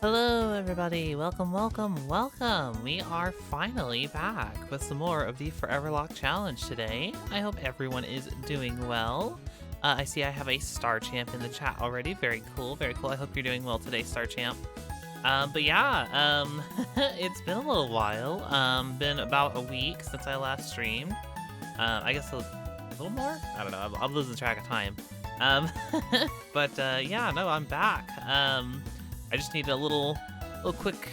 Hello everybody, welcome, welcome, welcome! We are finally back with some more of the Foreverlocke challenge today. I hope everyone is doing well. I see I have a Star Champ in the chat already. Very cool, very cool. I hope you're doing well today, Star Champ. But yeah, it's been a little while. Been about a week since I last streamed. I guess a little more? I don't know, I'm losing track of time. But yeah, no, I'm back. I just need a little quick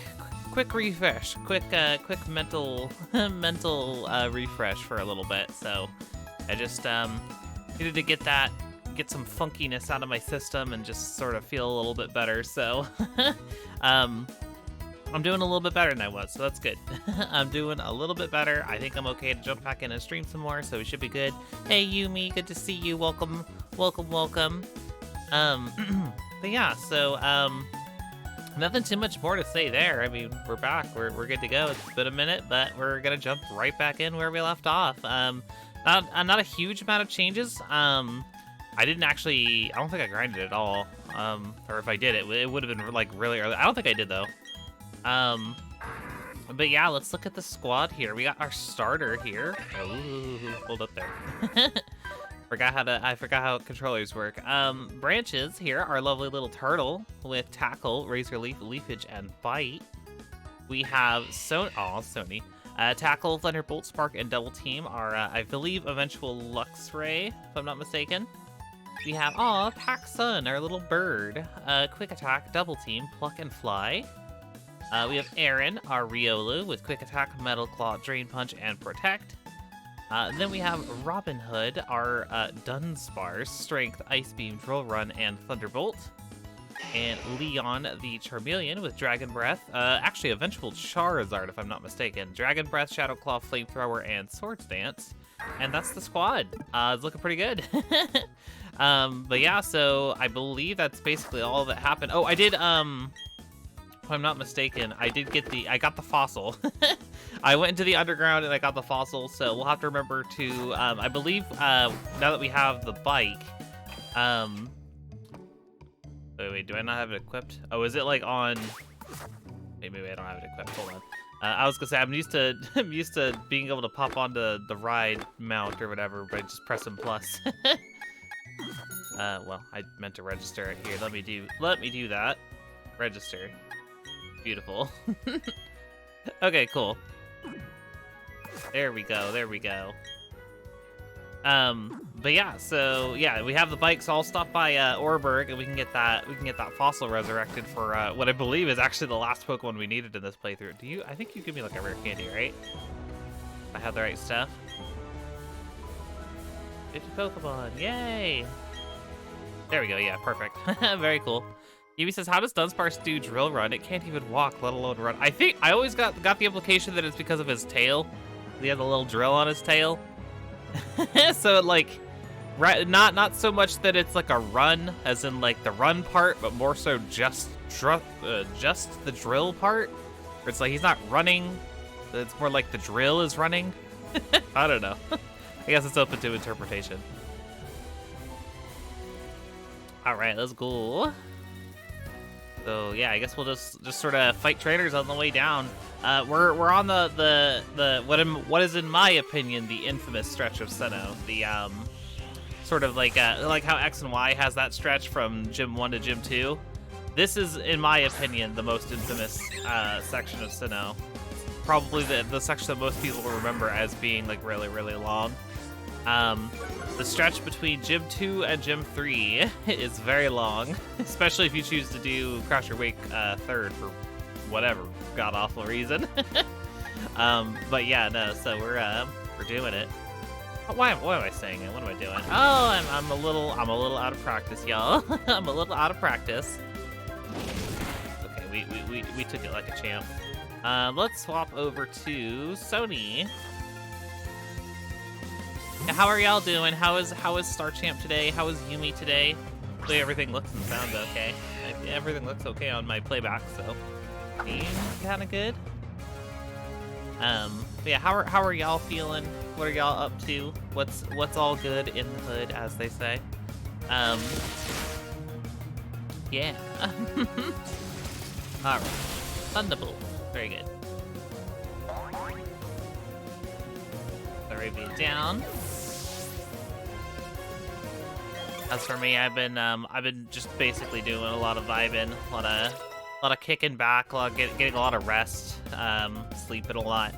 refresh, quick mental refresh for a little bit. So I just needed to get some funkiness out of my system and just sort of feel a little bit better. So I'm doing a little bit better than I was, so that's good. I'm doing a little bit better. I think I'm okay to jump back in and stream some more, so we should be good. Hey Yumi, good to see you. Welcome. But yeah, so nothing too much more to say there. I mean, we're back. We're good to go. It's been a minute, but we're gonna jump right back in where we left off. Not a huge amount of changes. I don't think I grinded at all. Or if I did, it would have been like really early. I don't think I did though. But yeah, let's look at the squad here. We got our starter here. Ooh, hold up there. I forgot how controllers work. Branches here, our lovely little turtle with tackle, razor leaf, leafage, and bite. We have Sony. Tackle, thunderbolt, spark, and double team are, I believe, eventual Lux Ray, if I'm not mistaken. We have Paxson, our little bird. Quick attack, double team, pluck, and fly. We have Aaron, our Riolu, with quick attack, metal claw, drain punch, and protect. Then we have Robin Hood, our Dunsparce, Strength, Ice Beam, Drill Run, and Thunderbolt. And Leon the Charmeleon with Dragon Breath. Actually, eventual Charizard, if I'm not mistaken. Dragon Breath, Shadow Claw, Flamethrower, and Swords Dance. And that's the squad. It's looking pretty good. But yeah, so I believe that's basically all that happened. Oh, I did, if I'm not mistaken, I got the fossil. I went into the underground and I got the fossil, so we'll have to remember to, I believe, now that we have the bike, wait, do I not have it equipped? Oh, is it like on, maybe I don't have it equipped, hold on. I was gonna say, I'm used to being able to pop onto the ride mount or whatever by just pressing plus. Well, I meant to register it here. Let me do that. Register. Beautiful. Okay, cool. There we go. But yeah, so yeah, we have the bikes all stopped by Orberg, and we can get that fossil resurrected for what I believe is actually the last Pokemon we needed in this playthrough. I think you give me like a rare candy, right? I have the right stuff. 50 Pokemon, yay! There we go, yeah, perfect. Very cool. Yubi says, how does Dunsparce do Drill Run? It can't even walk, let alone run. I think I always got the implication that it's because of his tail. He has a little drill on his tail. So like, right, not so much that it's like a run, as in like the run part, but more so just the drill part. Where it's like he's not running. It's more like the drill is running. I don't know. I guess it's open to interpretation. All right, let's go. So yeah, I guess we'll just sort of fight trainers on the way down. We're on what is in my opinion the infamous stretch of Sinnoh. The sort of like how X and Y has that stretch from Gym 1 to Gym 2. This is, in my opinion, the most infamous section of Sinnoh. Probably the section that most people will remember as being like really, really long. The stretch between Gym 2 and Gym 3 is very long, especially if you choose to do Crash or Wake third for whatever god-awful reason. But yeah, no, so we're doing it. Why am I saying it? What am I doing? Oh, I'm a little out of practice, y'all. I'm a little out of practice. Okay, we took it like a champ. Let's swap over to Sony. How are y'all doing? How is Star Champ today? How is Yumi today? Hopefully everything looks and sounds okay. Everything looks okay on my playback, so seems kind of good. But yeah, how are y'all feeling? What are y'all up to? What's all good in the hood, as they say? Yeah. Alright. Thunderbolt. Very good. Arabia down. As for me, I've been just basically doing a lot of vibing, a lot of kicking back, getting a lot of rest, sleeping a lot,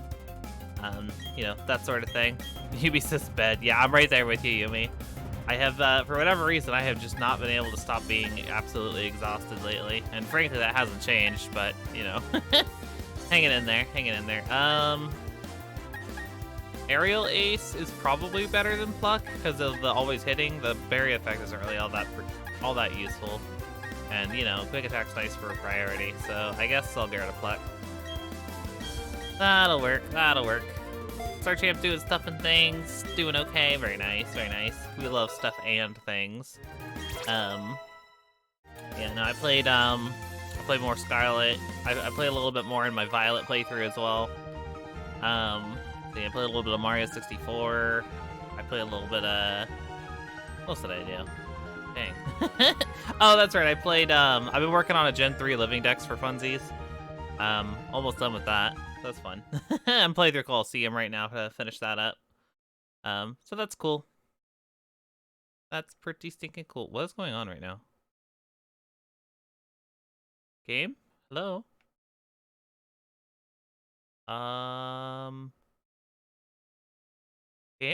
you know, that sort of thing. Yumi says bed. Yeah, I'm right there with you, Yumi. I have, for whatever reason, I have just not been able to stop being absolutely exhausted lately, and frankly, that hasn't changed. But you know, hanging in there, hanging in there. Aerial Ace is probably better than Pluck because of the always hitting. The berry effect isn't really all that useful. And, you know, quick attack's nice for a priority, so I guess I'll get rid of Pluck. That'll work, that'll work. Star Champ doing stuff and things, doing okay, very nice, very nice. We love stuff and things. Yeah, no, I played more Scarlet. I played a little bit more in my Violet playthrough as well. I played a little bit of Mario 64. I played a little bit of... What else did I do? Dang. Oh, that's right. I played... I've been working on a Gen 3 Living Dex for funsies. Almost done with that. That's fun. I'm playing through Colosseum right now to finish that up. So that's cool. That's pretty stinking cool. What is going on right now? Game? Hello?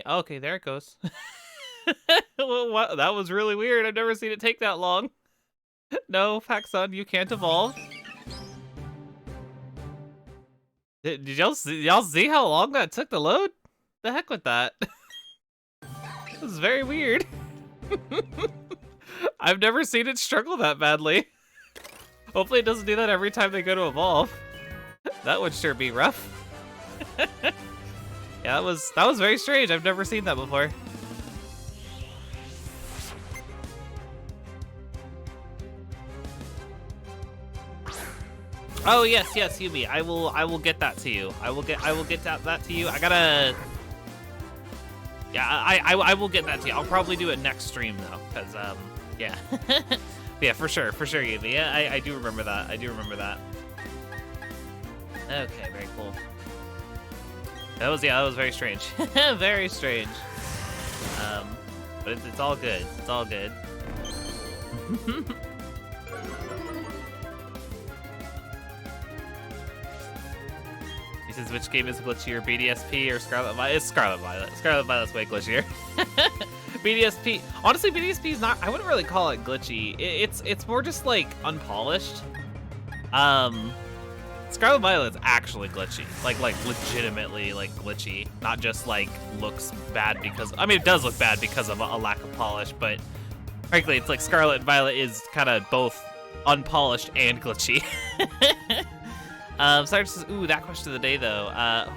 Okay, there it goes. Well, what? That was really weird. I've never seen it take that long. No, Paxson, you can't evolve. Did y'all see how long that took to load? The heck with that. This is very weird. I've never seen it struggle that badly. Hopefully it doesn't do that every time they go to evolve. That would sure be rough. Yeah, that was very strange. I've never seen that before. Oh yes, Yumi. I will get that to you. I will get that to you. I gotta. Yeah, I will get that to you. I'll probably do it next stream though, cause yeah, yeah, for sure, Yumi. Yeah, I do remember that. I do remember that. Okay, very cool. That was very strange. Very strange. But it's all good. It's all good. He says, which game is glitchier, BDSP or Scarlet Violet? It's Scarlet Violet. Scarlet Violet's way glitchier. BDSP, honestly, BDSP is not, I wouldn't really call it glitchy. It's more just like unpolished. Scarlet Violet's actually glitchy, like legitimately like glitchy, not just like looks bad because, I mean, it does look bad because of a lack of polish, but frankly, it's like Scarlet and Violet is kind of both unpolished and glitchy. Sarge says, ooh, that question of the day though.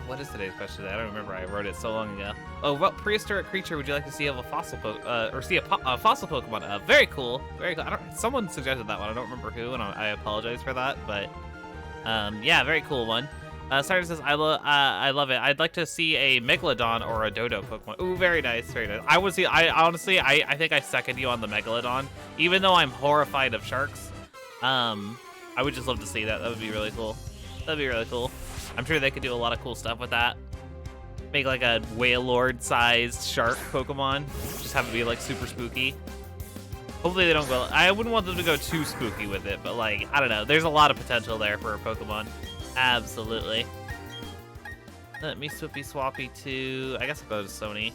What is today's question? I don't remember. I wrote it so long ago. Oh, what prehistoric creature would you like to see of a fossil fossil Pokemon? Very cool, very cool. Someone suggested that one. I don't remember who, and I apologize for that, but. Yeah, very cool one. Sarge says, I love it. I'd like to see a Megalodon or a Dodo Pokemon. Ooh, very nice, very nice. I think I second you on the Megalodon. Even though I'm horrified of sharks, I would just love to see that. That would be really cool. That'd be really cool. I'm sure they could do a lot of cool stuff with that. Make like a Wailord-sized shark Pokemon. Just have it be like super spooky. Hopefully they don't go... I wouldn't want them to go too spooky with it, but like, I don't know. There's a lot of potential there for a Pokemon. Absolutely. Let me swippy swappy to... I guess I'll go to Sony.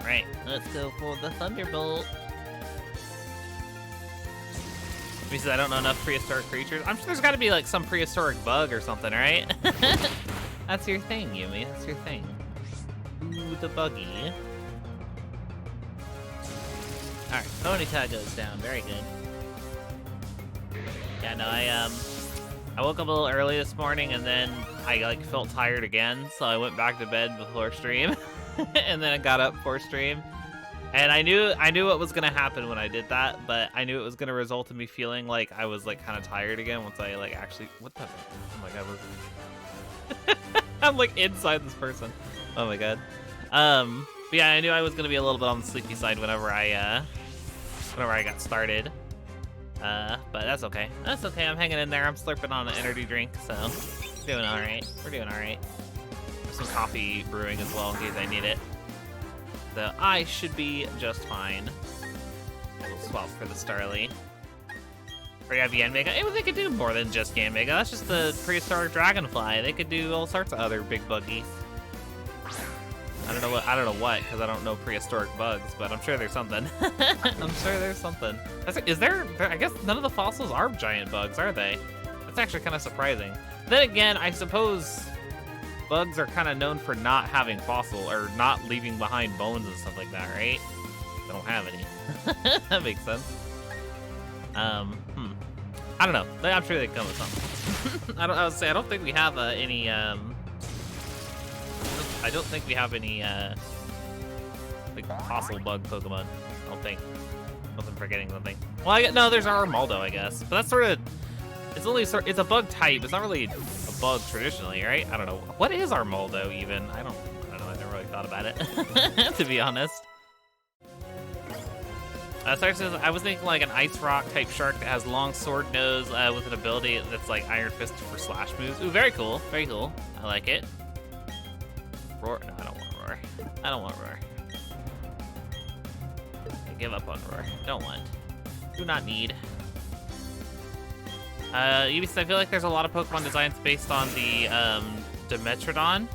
Alright, let's go for the Thunderbolt. Because I don't know enough prehistoric creatures. I'm sure there's got to be like some prehistoric bug or something, right? That's your thing, Yumi. That's your thing. Ooh, the buggy. Alright, Ponyta goes down. Very good. Yeah, no, I woke up a little early this morning and then I like felt tired again, so I went back to bed before stream. And then I got up for stream. And I knew what was gonna happen when I did that, but I knew it was gonna result in me feeling like I was like kind of tired again once I like actually. What the? Oh my god! I'm like inside this person. Oh my god. But yeah, I knew I was gonna be a little bit on the sleepy side whenever I got started. But that's okay. That's okay. I'm hanging in there. I'm slurping on an energy drink, so we're doing all right. We're doing all right. There's some coffee brewing as well in case I need it. So I should be just fine. We'll swap for the Starly. Or you have Yanmega. Hey, well, they could do more than just Yanmega. That's just the prehistoric dragonfly. They could do all sorts of other big buggies. I don't know what, because I don't know prehistoric bugs, but I'm sure there's something. I'm sure there's something. Is there? I guess none of the fossils are giant bugs, are they? That's actually kind of surprising. Then again, I suppose bugs are kind of known for not having fossil or not leaving behind bones and stuff like that, right? They don't have any. That makes sense. I don't know. I'm sure they come with something. I don't think we have any. I don't think we have any like fossil bug Pokemon. I don't think. Unless I'm forgetting something. Well, no, there's our Armaldo, I guess. But that's sort of. It's a bug type. It's not really a bug traditionally, right? I don't know. What is Armaldo even? I don't know. I never really thought about it, to be honest. I was thinking like an Ice Rock type shark that has long sword nose with an ability that's like Iron Fist for slash moves. Ooh, very cool. Very cool. I like it. Roar? No, I don't want Roar. I don't want Roar. I give up on Roar. Don't want. Do not need. I feel like there's a lot of Pokemon designs based on the Dimetrodon.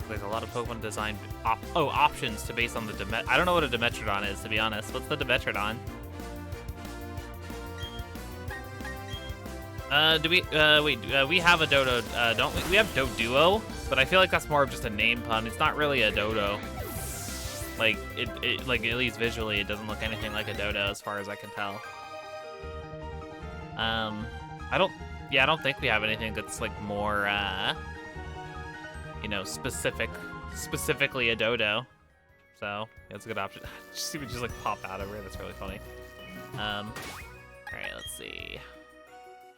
There's a lot of Pokemon design options to base on the I don't know what a Dimetrodon is, to be honest. What's the Dimetrodon? We have a Dodo, don't we? We have Doduo, but I feel like that's more of just a name pun. It's not really a Dodo. Like like at least visually, it doesn't look anything like a Dodo as far as I can tell. I don't think we have anything that's like more, you know, specifically a Dodo. So that's a good option. Just see me just like pop out over here. That's really funny. All right, let's see.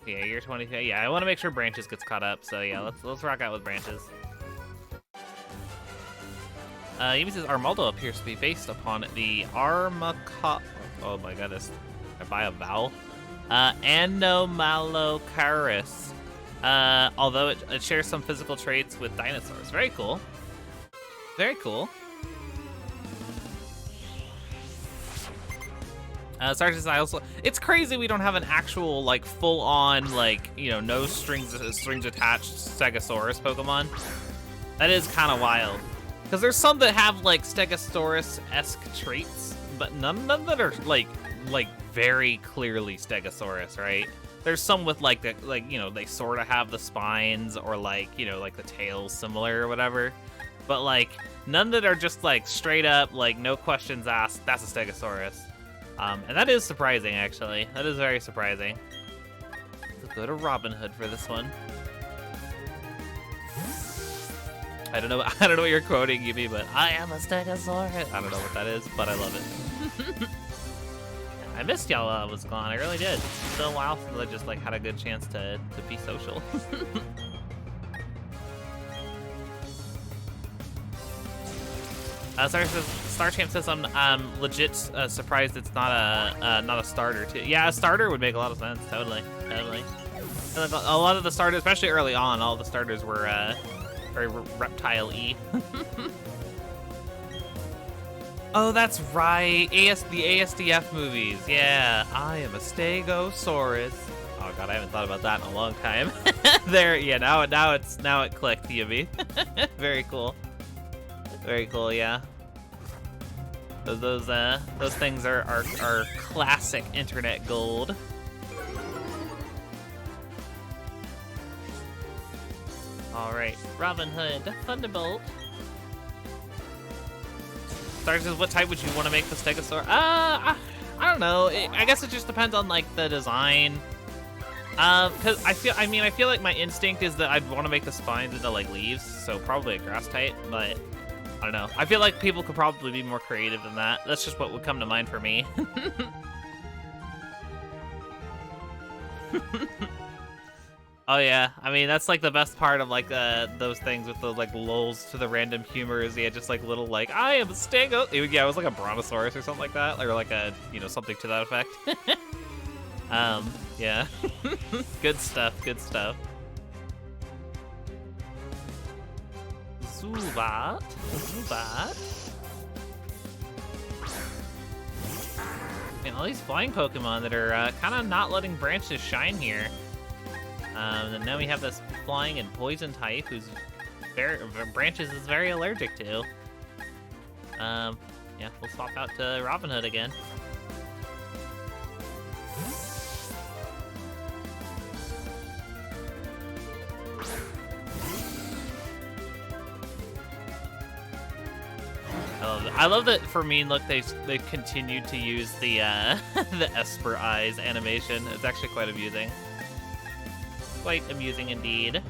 Yeah, year 20. Yeah, I want to make sure Branches gets caught up. So yeah, let's rock out with Branches. Even says Armaldo appears to be based upon the oh my goodness, if I have a vowel. Anomalocaris. Although it shares some physical traits with dinosaurs. Very cool. Very cool. It's crazy we don't have an actual, like, full-on, like, you know, no strings attached Stegosaurus Pokemon. That is kind of wild. Because there's some that have, like, Stegosaurus-esque traits, but none that are, like very clearly Stegosaurus, right? There's some with, like, you know, they sort of have the spines or, like, you know, like the tails similar or whatever. But, like, none that are just, like, straight up, like, no questions asked, that's a Stegosaurus. And that is surprising, actually. That is very surprising. Let's go to Robin Hood for this one. I don't know what you're quoting, Yubi, but I am a Stegosaurus. I don't know what that is, but I love it. I missed y'all while I was gone. I really did. It's been a while since I just like had a good chance to be social. Star Champ says I'm legit surprised it's not a starter too. Yeah, a starter would make a lot of sense. Totally. And a lot of the starters, especially early on, all the starters were very reptile-y. Oh, that's right. The ASDF movies. Yeah, I am a Stegosaurus. Oh god, I haven't thought about that in a long time. There, yeah. Now it clicked, Yubi. Very cool. Very cool. Yeah. Those things are classic internet gold. All right, Robin Hood, Thunderbolt. Stark says, what type would you want to make the Stegosaur? I don't know. I guess it just depends on like the design. Cause I feel like my instinct is that I'd want to make the spines into like leaves, so probably a grass type. But don't know. I feel like people could probably be more creative than that. That's just what would come to mind for me. Oh yeah, I mean that's like the best part of like those things with the like lulls to the random humor is just like little like I am a stego. Yeah, it was like a brontosaurus or something like that, or like a something to that effect. Yeah, good stuff, good stuff. Zubat, Zubat. And all these flying Pokemon that are kind of not letting branches shine here. And then we have this flying and poison type who's branches is very allergic to. Yeah, we'll swap out to Robin Hood again. I love that for me. Look, they've continued to use the the Esper eyes animation. It's actually quite amusing. Quite amusing indeed.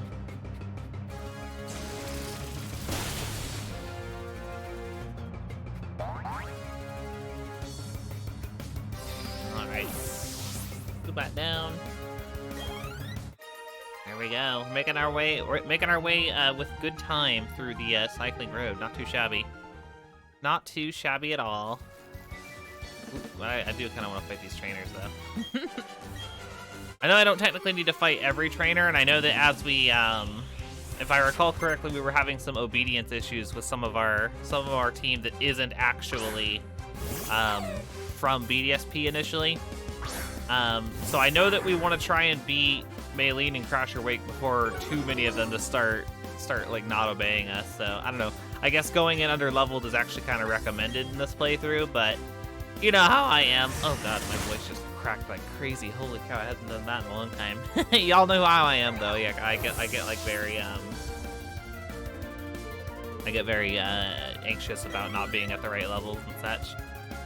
Alright. Go back down. There we go. We're making our way with good time through the cycling road. Not too shabby. Not too shabby at all. Ooh, I do kind of want to fight these trainers though. I know I don't technically need to fight every trainer, and I know that as we, if I recall correctly, we were having some obedience issues with some of our team that isn't actually from BDSP initially. So I know that we want to try and beat Maylene and Crasher Wake before too many of them to start like not obeying us. So I don't know. I guess going in under leveled is actually kind of recommended in this playthrough, but you know how I am. Oh god, my voice just cracked like crazy. Holy cow, I haven't done that in a long time. Y'all know how I am though. Yeah, I get like very anxious about not being at the right levels and such.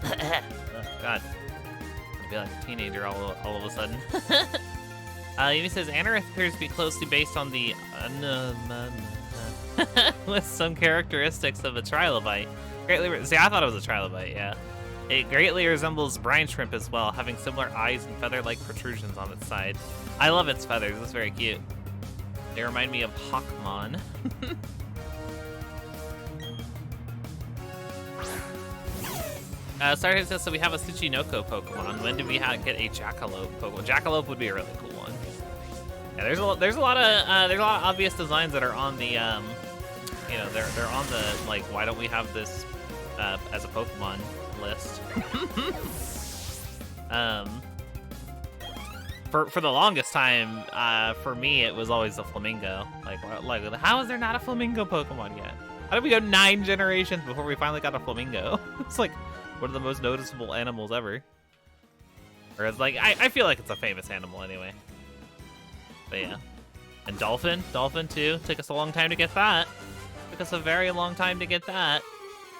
Oh god. I feel like a teenager all of a sudden. Amy says Anorith appears to be closely based on the with some characteristics of a trilobite. See, I thought it was a trilobite, yeah. It greatly resembles brine shrimp as well, having similar eyes and feather-like protrusions on its side. I love its feathers, it's very cute. They remind me of Hawkmon. Starter says, so we have a Tsuchinoko Pokemon. When do we get a Jackalope Pokemon? Jackalope would be a really cool one. Yeah, there's a lot of obvious designs that are on the they're on the like why don't we have this as a Pokemon list. For the longest time, for me it was always a flamingo. Like how is there not a flamingo Pokemon yet? How did we go 9 generations before we finally got a flamingo? It's like one of the most noticeable animals ever. Or it's like I feel like it's a famous animal anyway. But yeah. And dolphin too. Took us a long time to get that. Took us a very long time to get that.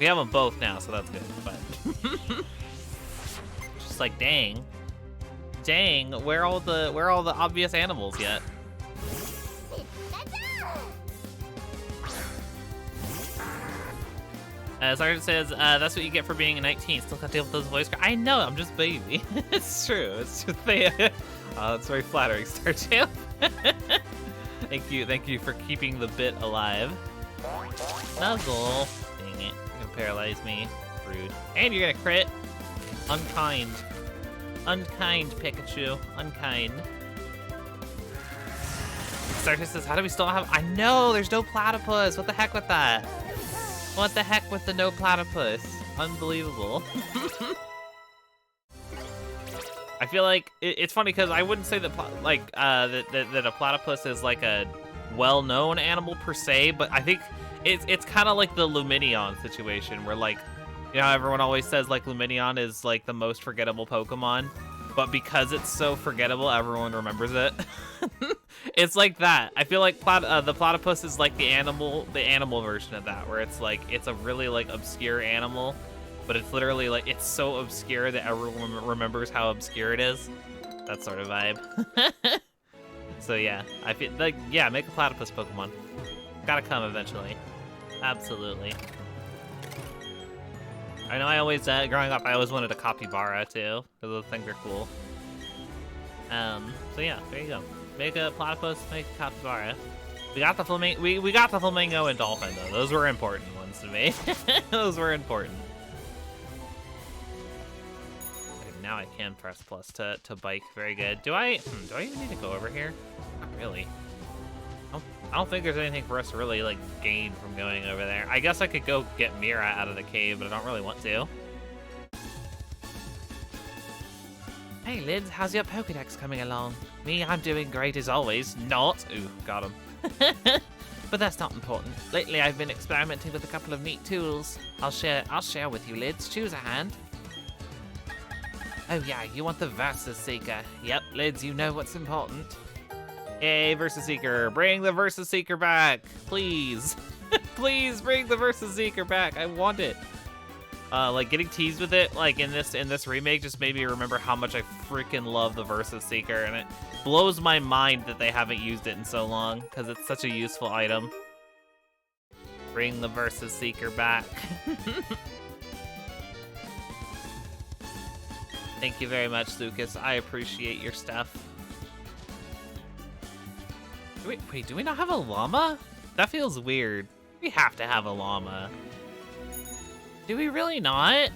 We have them both now, so that's good. But just like dang, where are all the obvious animals yet? Sergeant says, that's what you get for being a 19. Still gotta deal with those voice cracks. I know, I'm just baby. It's true. It's just it's very flattering, Star Champ. Thank you for keeping the bit alive. Nuzzle. Dang it. You're gonna paralyze me. Rude. And you're gonna crit. Unkind. Unkind, Pikachu. Unkind. Sergeant says, how do we still have... I know, there's no platypus. What the heck with that? What the heck with the no platypus? Unbelievable. I feel like it's funny because I wouldn't say that that a platypus is like a well-known animal per se, but I think it's kind of like the Lumineon situation where like, you know, how everyone always says like Lumineon is like the most forgettable Pokemon, but because it's so forgettable, everyone remembers it. It's like that. I feel like the platypus is like the animal version of that, where it's like it's a really like obscure animal, but it's literally like it's so obscure that everyone remembers how obscure it is. That sort of vibe. So yeah, I feel like make a platypus Pokemon. Gotta come eventually. Absolutely. I know I always, growing up, I always wanted a capybara too, because those things are cool. So yeah, there you go. Make a platypus, make a capybara. We got the flamingo. We got the flamingo and dolphin though. Those were important ones to me. Those were important. Okay, now I can press plus to bike. Very good. Do I even need to go over here? Not really. I don't think there's anything for us to really like gain from going over there. I guess I could go get Mira out of the cave, but I don't really want to. Hey, Lids, how's your Pokédex coming along? Me, I'm doing great as always. Not. Ooh, got him. But that's not important. Lately, I've been experimenting with a couple of neat tools. I'll share with you, Lids. Choose a hand. Oh yeah, you want the Versus Seeker. Yep, Lids, you know what's important. Yay, Versus Seeker. Bring the Versus Seeker back, please. Please bring the Versus Seeker back. I want it. Like getting teased with it, like in this remake, just made me remember how much I freaking love the Versus Seeker, and it blows my mind that they haven't used it in so long because it's such a useful item. Bring the Versus Seeker back. Thank you very much, Lucas. I appreciate your stuff. Wait, do we not have a llama? That feels weird. We have to have a llama. Do we really not?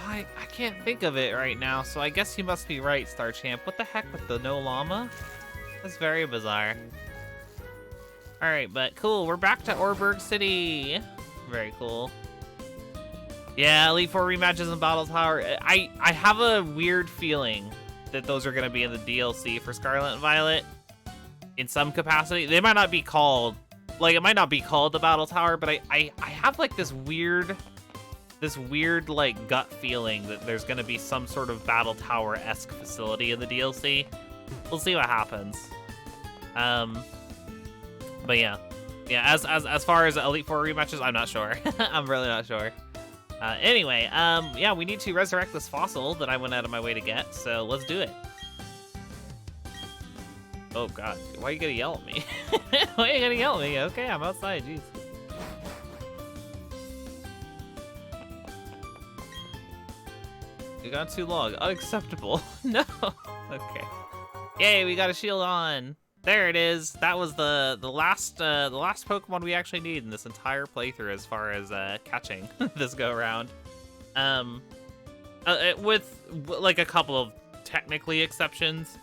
I can't think of it right now, so I guess you must be right, Star Champ. What the heck with the no llama? That's very bizarre. Alright, but cool. We're back to Orberg City. Very cool. Yeah, Elite Four rematches and Battle Tower. I have a weird feeling that those are going to be in the DLC for Scarlet and Violet in some capacity. They might not be called, like, it might not be called the Battle Tower, but I have like this weird like gut feeling that there's going to be some sort of Battle Tower-esque facility in the DLC. We'll see what happens. But yeah, as far as Elite Four rematches, I'm not sure. I'm really not sure. Anyway, yeah, we need to resurrect this fossil that I went out of my way to get, so let's do it. Oh god, why are you gonna yell at me? Why are you gonna yell at me? Okay, I'm outside, jeez. You got too long. Unacceptable. No. Okay. Yay, we got a shield on. There it is. That was the last Pokemon we actually need in this entire playthrough as far as catching this go around. With like a couple of technically exceptions.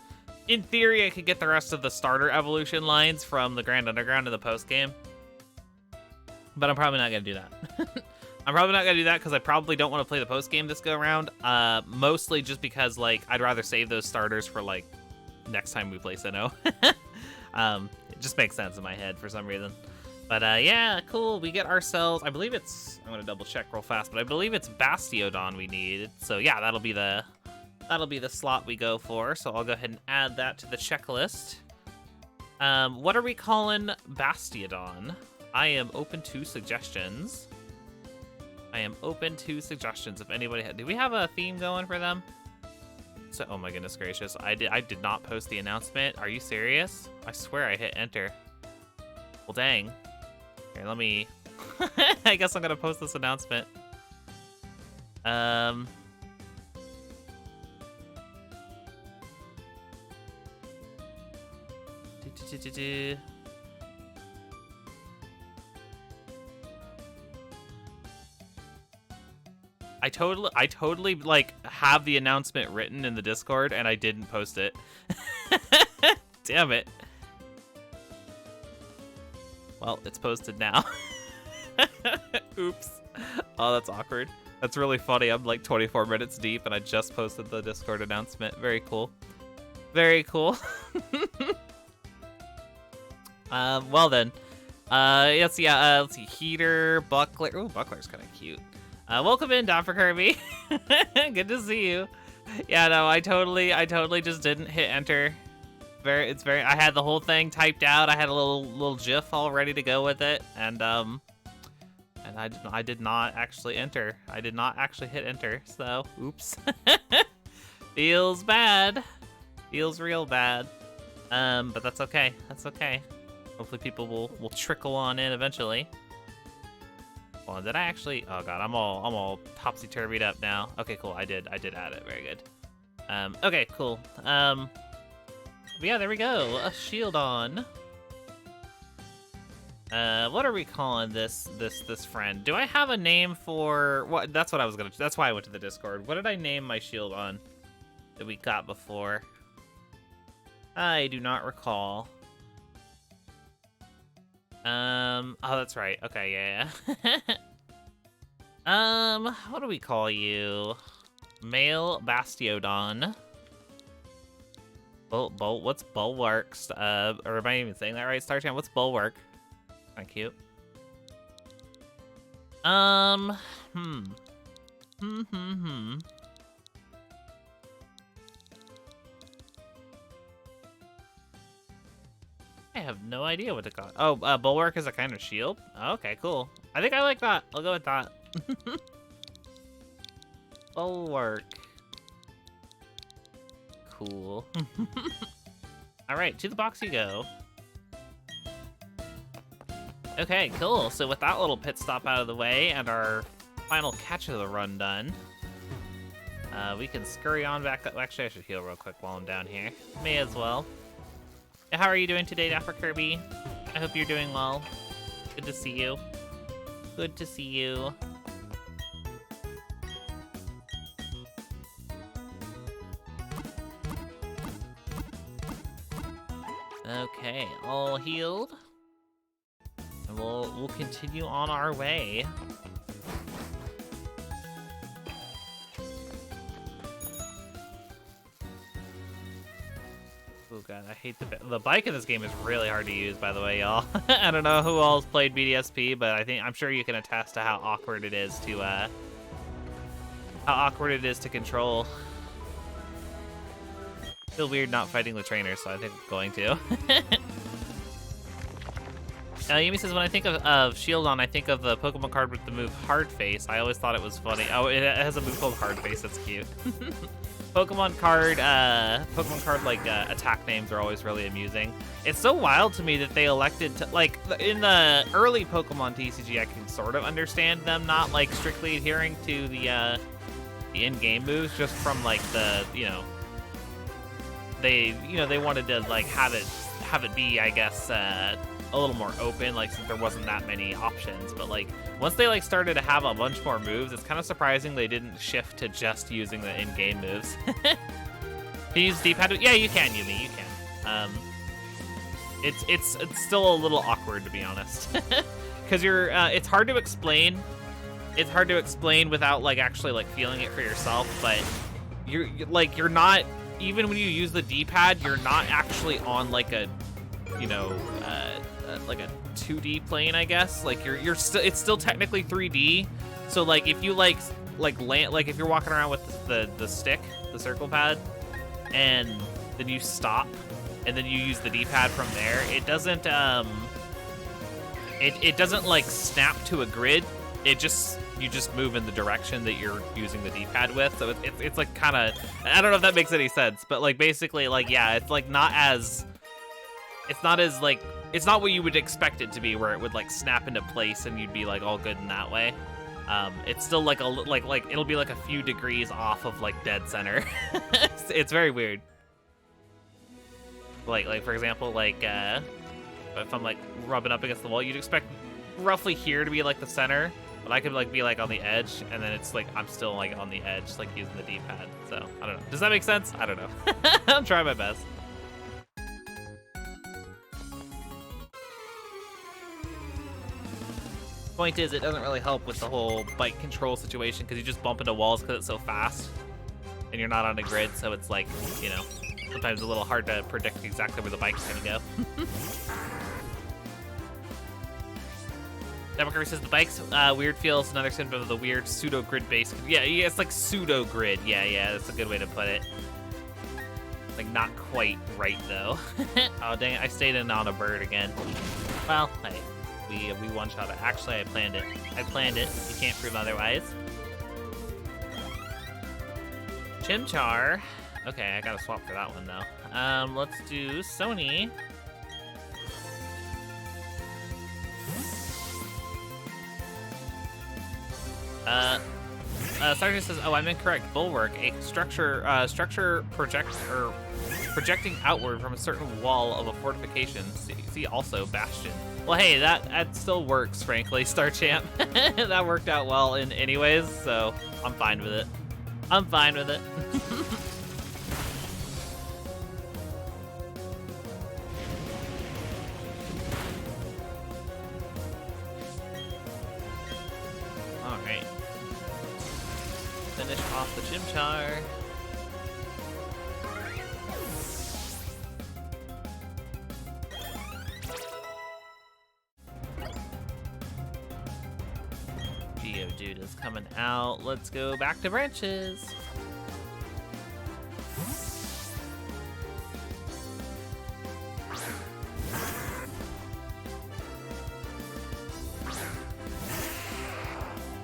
In theory, I could get the rest of the starter evolution lines from the Grand Underground in the post game, but I'm probably not gonna do that. I'm probably not gonna do that because I probably don't want to play the post game this go around. Mostly just because like I'd rather save those starters for like next time we play Sinnoh. It just makes sense in my head for some reason. But yeah, cool. We get ourselves, I believe it's, I'm gonna double check real fast, but I believe it's Bastiodon we need. So yeah, that'll be the slot we go for. So I'll go ahead and add that to the checklist. What are we calling Bastiodon? I am open to suggestions. If anybody do we have a theme going for them? So, oh my goodness gracious, I did not post the announcement. Are you serious? I swear I hit enter. Well, dang. Here, let me. I guess I'm gonna post this announcement. I totally like have the announcement written in the Discord and I didn't post it. Damn it. Well, it's posted now. Oops. Oh, that's awkward. That's really funny. I'm like 24 minutes deep and I just posted the Discord announcement. Very cool. Very cool. Well then. Let's see, Heater, Buckler. Ooh, Buckler's kind of cute. Welcome in, Dr. Kirby. Good to see you. Yeah, no, I totally just didn't hit enter. I had the whole thing typed out. I had a little GIF all ready to go with it, and I did not actually enter. I did not actually hit enter. So, oops. Feels bad. Feels real bad. But that's okay. That's okay. Hopefully people will trickle on in eventually. Hold on, did I actually? Oh god, I'm all topsy-turvied up now. Okay, cool. I did add it. Very good. Okay, cool. But yeah, there we go. A shield on. What are we calling this friend? Do I have a name for what? That's what I was gonna. That's why I went to the Discord. What did I name my shield on that we got before? I do not recall. Oh, that's right. Okay, yeah. What do we call you? Male Bastiodon. What's Bulwarks? Or am I even saying that right? Starchan, what's Bulwark? Kinda cute. I have no idea what to call it. Oh, Bulwark is a kind of shield? Okay, cool. I think I like that. I'll go with that. Bulwark. Cool. Alright, to the box you go. Okay, cool. So with that little pit stop out of the way and our final catch of the run done, we can scurry on back up. Actually, I should heal real quick while I'm down here. May as well. How are you doing today, Dapper Kirby? I hope you're doing well. Good to see you. Good to see you. Okay, all healed. And we'll continue on our way. Oh god, I hate the bike in this game is really hard to use, by the way, y'all. I don't know who all's played BDSP, but I'm sure you can attest to how awkward it is to control. Feel weird not fighting the trainer, so I think I'm going to. Yumi says, when I think of Shieldon, I think of the Pokemon card with the move Hard Face. I always thought it was funny. Oh, it has a move called Hard Face. That's cute. Pokemon card like attack names are always really amusing. It's so wild to me that they elected to, like, in the early Pokemon TCG, I can sort of understand them not like strictly adhering to the in-game moves, just from like the, they wanted to like have it be, I guess, a little more open, like, since there wasn't that many options. But like once they like started to have a bunch more moves, it's kind of surprising they didn't shift to just using the in-game moves. Can you use D-pad? Yeah, you can, Yumi, you can. It's still a little awkward, to be honest, because it's hard to explain. It's hard to explain without like actually like feeling it for yourself. But you're not, even when you use the D-pad, you're not actually on like a like a 2D plane, I guess. Like it's still technically 3D. So like if you like land, like if you're walking around with the stick, the circle pad, and then you stop, and then you use the D-pad from there, it doesn't it doesn't like snap to a grid. You just move in the direction that you're using the D-pad with. So it's like kind of, I don't know if that makes any sense, but like basically like, yeah, it's like it's not what you would expect it to be, where it would like snap into place and you'd be like all good in that way. It's still like like it'll be like a few degrees off of like dead center. It's very weird. Like for example, like if I'm like rubbing up against the wall, you'd expect roughly here to be like the center, but I could like be like on the edge, and then it's like I'm still like on the edge, like using the D-pad. So I don't know. Does that make sense? I don't know. I'll try my best. Point is, it doesn't really help with the whole bike control situation, because you just bump into walls because it's so fast, and you're not on a grid, so it's like, sometimes a little hard to predict exactly where the bike's gonna go. Democracy says the bike's weird feels another symptom of the weird pseudo grid base. Yeah, it's like pseudo grid. Yeah, that's a good way to put it. Like not quite right though. Oh dang it! I stayed in on a bird again. Well, hey. We one-shot it. Actually, I planned it. You can't prove otherwise. Chimchar. Okay, I gotta swap for that one, though. Let's do Sony. Sergeant says, "Oh, I'm incorrect. Bulwark, a structure projecting outward from a certain wall of a fortification. See also Bastion." Well, hey, that still works, frankly, Star Champ. That worked out well in anyways, so I'm fine with it. I'm fine with it. All right. Finish off the Chimchar. Geodude is coming out. Let's go back to branches.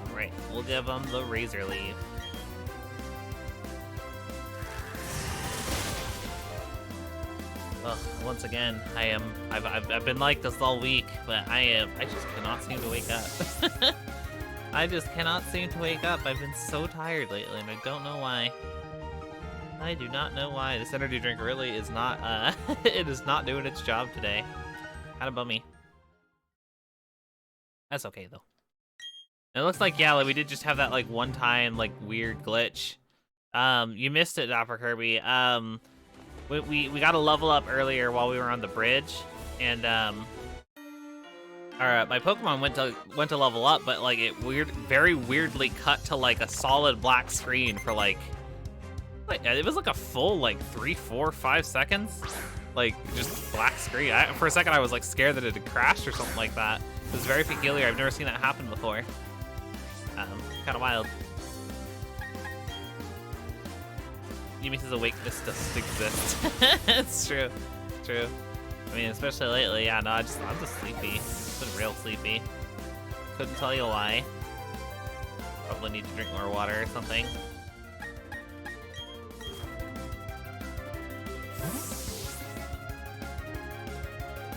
All right, we'll give him the Razor Leaf. Ugh, once again, I've been like this all week, but I just cannot seem to wake up. I just cannot seem to wake up. I've been so tired lately, and I don't know why. I do not know why. This energy drink really is not, it is not doing its job today. Kinda bummy. That's okay, though. It looks like, yeah, like, we did just have that, like, one-time, like, weird glitch. You missed it, Dapper Kirby. We got a level up earlier while we were on the bridge, and, my Pokemon went to level up, but like it very weirdly cut to like a solid black screen for like it was like a full like 3, 4, 5 seconds, like just black screen. For a second I was like scared that it had crashed or something like that. It was very peculiar. I've never seen that happen before. Kind of wild. Yumi says awakeness doesn't exist. It's true. It's true. I mean, especially lately. Yeah, no, I'm just sleepy. Been real sleepy. Couldn't tell you why. Probably need to drink more water or something.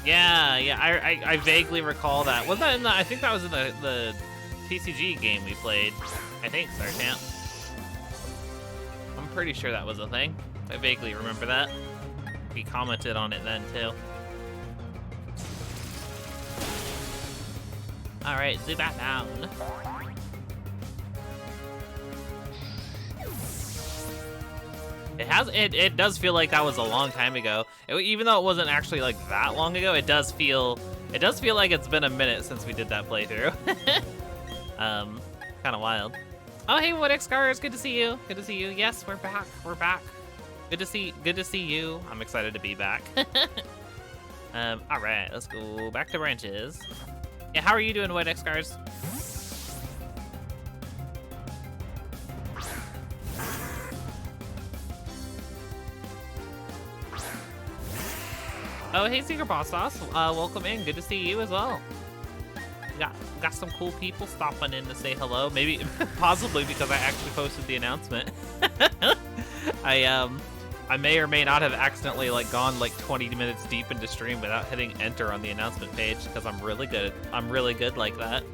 Yeah, I vaguely recall that. Was that in the, I think that was in the TCG game we played. I think, Sarchamp. I'm pretty sure that was a thing. I vaguely remember that. We commented on it then, too. Alright, Zubat down. It does feel like that was a long time ago. Even though it wasn't actually like that long ago, it does feel like it's been a minute since we did that playthrough. Kind of wild. Oh, hey, what Xcars, good to see you. Good to see you. Yes, we're back. We're back. Good to see you. I'm excited to be back. All right, let's go back to branches. Yeah, how are you doing, White Xcars? Oh, hey, Secret Boss Sauce. Welcome in. Good to see you as well. Got some cool people stopping in to say hello. Maybe, possibly because I actually posted the announcement. I may or may not have accidentally like gone like 20 minutes deep into stream without hitting enter on the announcement page because I'm really good. I'm really good like that.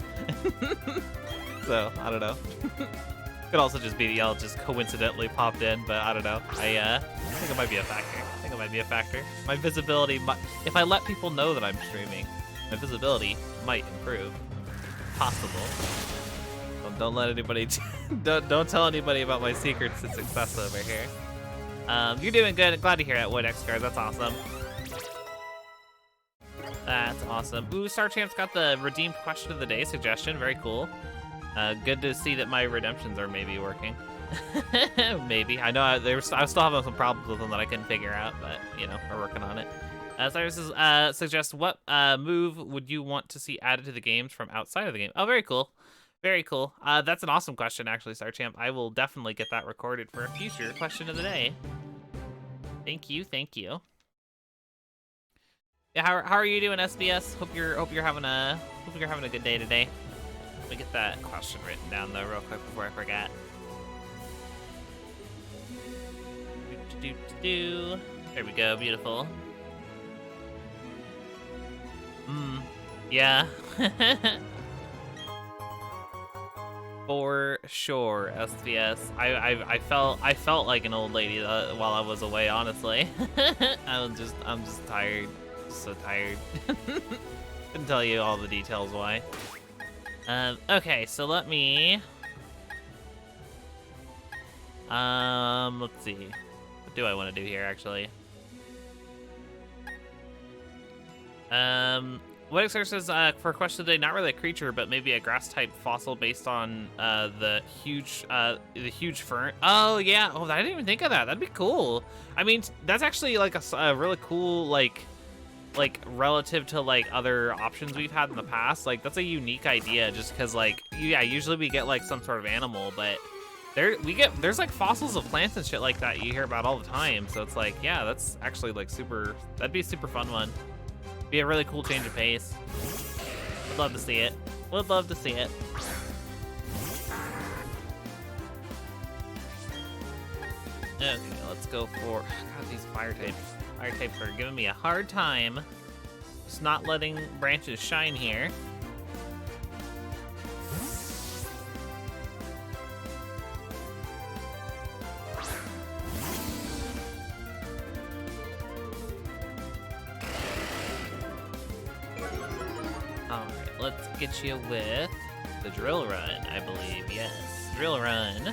So I don't know. Could also just be y'all just coincidentally popped in, but I don't know. I think it might be a factor. My visibility, if I let people know that I'm streaming, my visibility might improve. Possible. Don't let anybody. Don't tell anybody about my secrets to success over here. You're doing good. Glad to hear that, Wood Xcars. That's awesome. That's awesome. Ooh, Star Champ's got the redeemed question of the day suggestion. Very cool. Good to see that my redemptions are maybe working. Maybe. I know I still having some problems with them that I couldn't figure out, but you know, we're working on it. Cyrus suggests what move would you want to see added to the games from outside of the game? Oh, very cool. Very cool. That's an awesome question, actually, Starchamp. I will definitely get that recorded for a future question of the day. Thank you, thank you. Yeah, how are you doing, SBS? Hope you're having a good day today. Let me get that question written down though, real quick before I forget. There we go, beautiful. Yeah. For sure, SPS. I felt like an old lady while I was away. Honestly, I'm just tired, so tired. Couldn't tell you all the details why. Okay, so let me. Let's see. What do I want to do here, actually? What exercise for question today? Not really a creature, but maybe a grass-type fossil based on the huge fern. Oh yeah. Oh, I didn't even think of that. That'd be cool. I mean, that's actually like a really cool like relative to like other options we've had in the past. Like that's a unique idea, just because like yeah, usually we get like some sort of animal, but there's like fossils of plants and shit like that you hear about all the time. So it's like yeah, that's actually like that'd be a super fun one. Be a really cool change of pace. Would love to see it. Would love to see it. Okay, let's go for. God, these fire types. Fire types are giving me a hard time. Just not letting branches shine here. Let's get you with the drill run, I believe. Yes, drill run.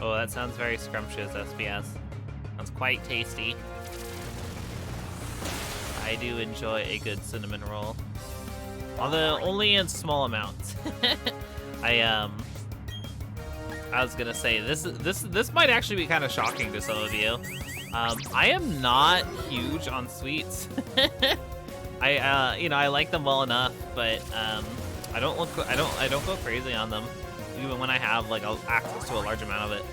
Oh, that sounds very scrumptious, SPS. Sounds quite tasty. I do enjoy a good cinnamon roll, although only in small amounts. I was gonna say this might actually be kind of shocking to some of you. I am not huge on sweets. I like them well enough, but I don't go crazy on them, even when I have like access to a large amount of it.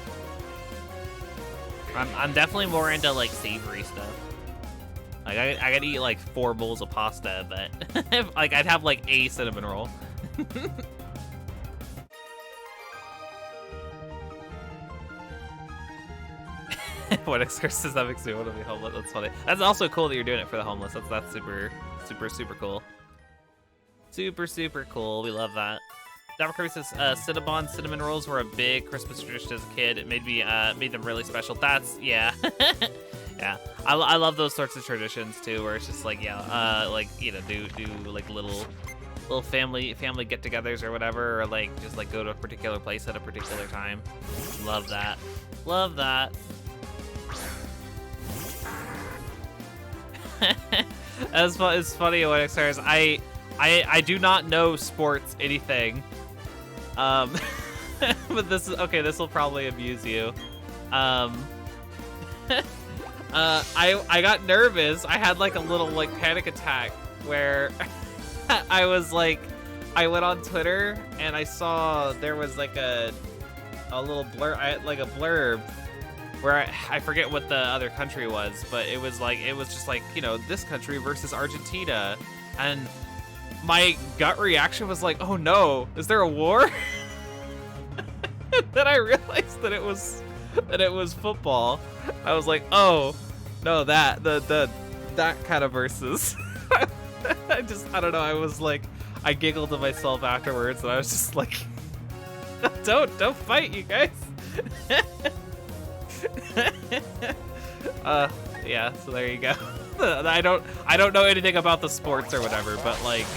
I'm definitely more into like savory stuff. Like I gotta eat like 4 bowls of pasta, but like I'd have like a cinnamon roll. What exercises that makes me want to be homeless? That's funny. That's also cool that you're doing it for the homeless. That's super cool. Super cool. We love that. Dapper Kirby says Cinnabon cinnamon rolls were a big Christmas tradition as a kid. It made them really special. That's yeah. Yeah. I love those sorts of traditions too, where it's just like yeah, like you know, do like little family get-togethers or whatever, or like just like go to a particular place at a particular time. Love that. Love that. It's funny when it starts. I do not know sports anything. But this is okay. This will probably amuse you. I got nervous. I had like a little like panic attack where I was like, I went on Twitter and I saw there was like a little blurb where I forget what the other country was, but it was just like, you know, this country versus Argentina, and my gut reaction was like, oh no, is there a war? Then I realized that it was football. I was like, oh no, that kind of versus. I don't know, I was like, I giggled to myself afterwards, and I was just like, don't fight, you guys. Yeah, so there you go. I don't know anything about the sports or whatever, but like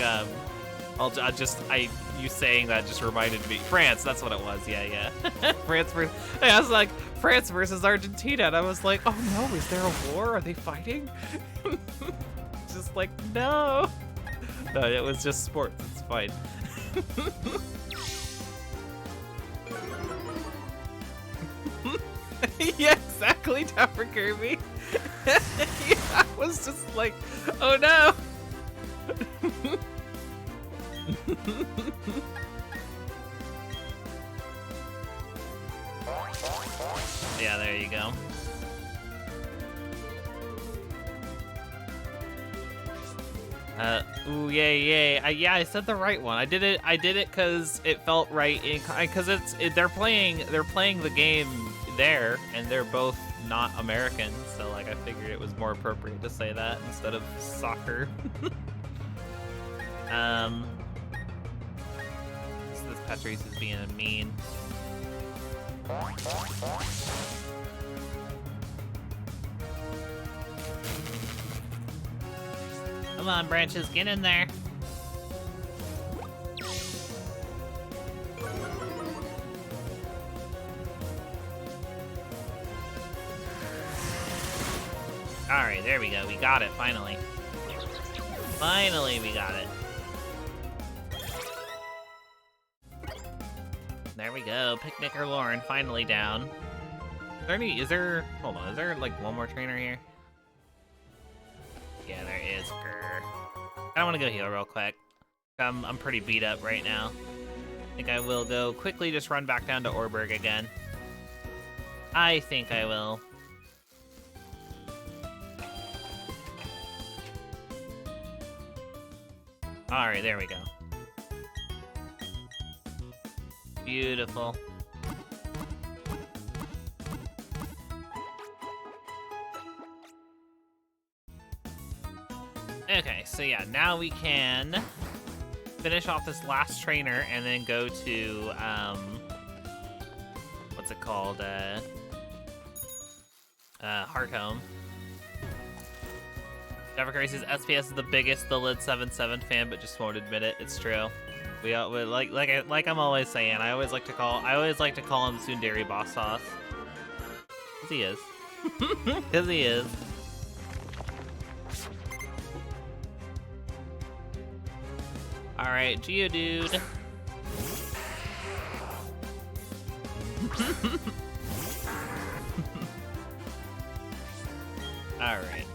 you saying that just reminded me. France, that's what it was. Yeah. I was like, France versus Argentina, and I was like, oh no, is there a war? Are they fighting? Just like, no, it was just sports. It's fine. Yeah, exactly, Dapper Kirby. Yeah, I was just like, oh no. Yeah, there you go. Ooh, yay. Yeah, I said the right one. I did it because it felt right, because they're playing the game there, and they're both not Americans, so like I figured it was more appropriate to say that instead of soccer. This Patrice is being mean. Come on, Branches, get in there. Alright, there we go. We got it, finally. Finally, we got it. There we go. Picnicker Lauren finally down. Is there, hold on, is there like one more trainer here? Yeah, there is. Grr. I want to go heal real quick. I'm pretty beat up right now. I think I will go quickly just run back down to Orberg again. I think I will. Alright, there we go. Beautiful. Okay, so yeah, now we can finish off this last trainer and then go to, what's it called? Hearthome. Jeffrey says SPS is the biggest The Lid 77 fan, but just won't admit it. It's true. We like I'm always saying, I always like to call him Tsundere Boss Sauce. 'Cause he is. 'Cause he is. Alright, Geodude. Alright.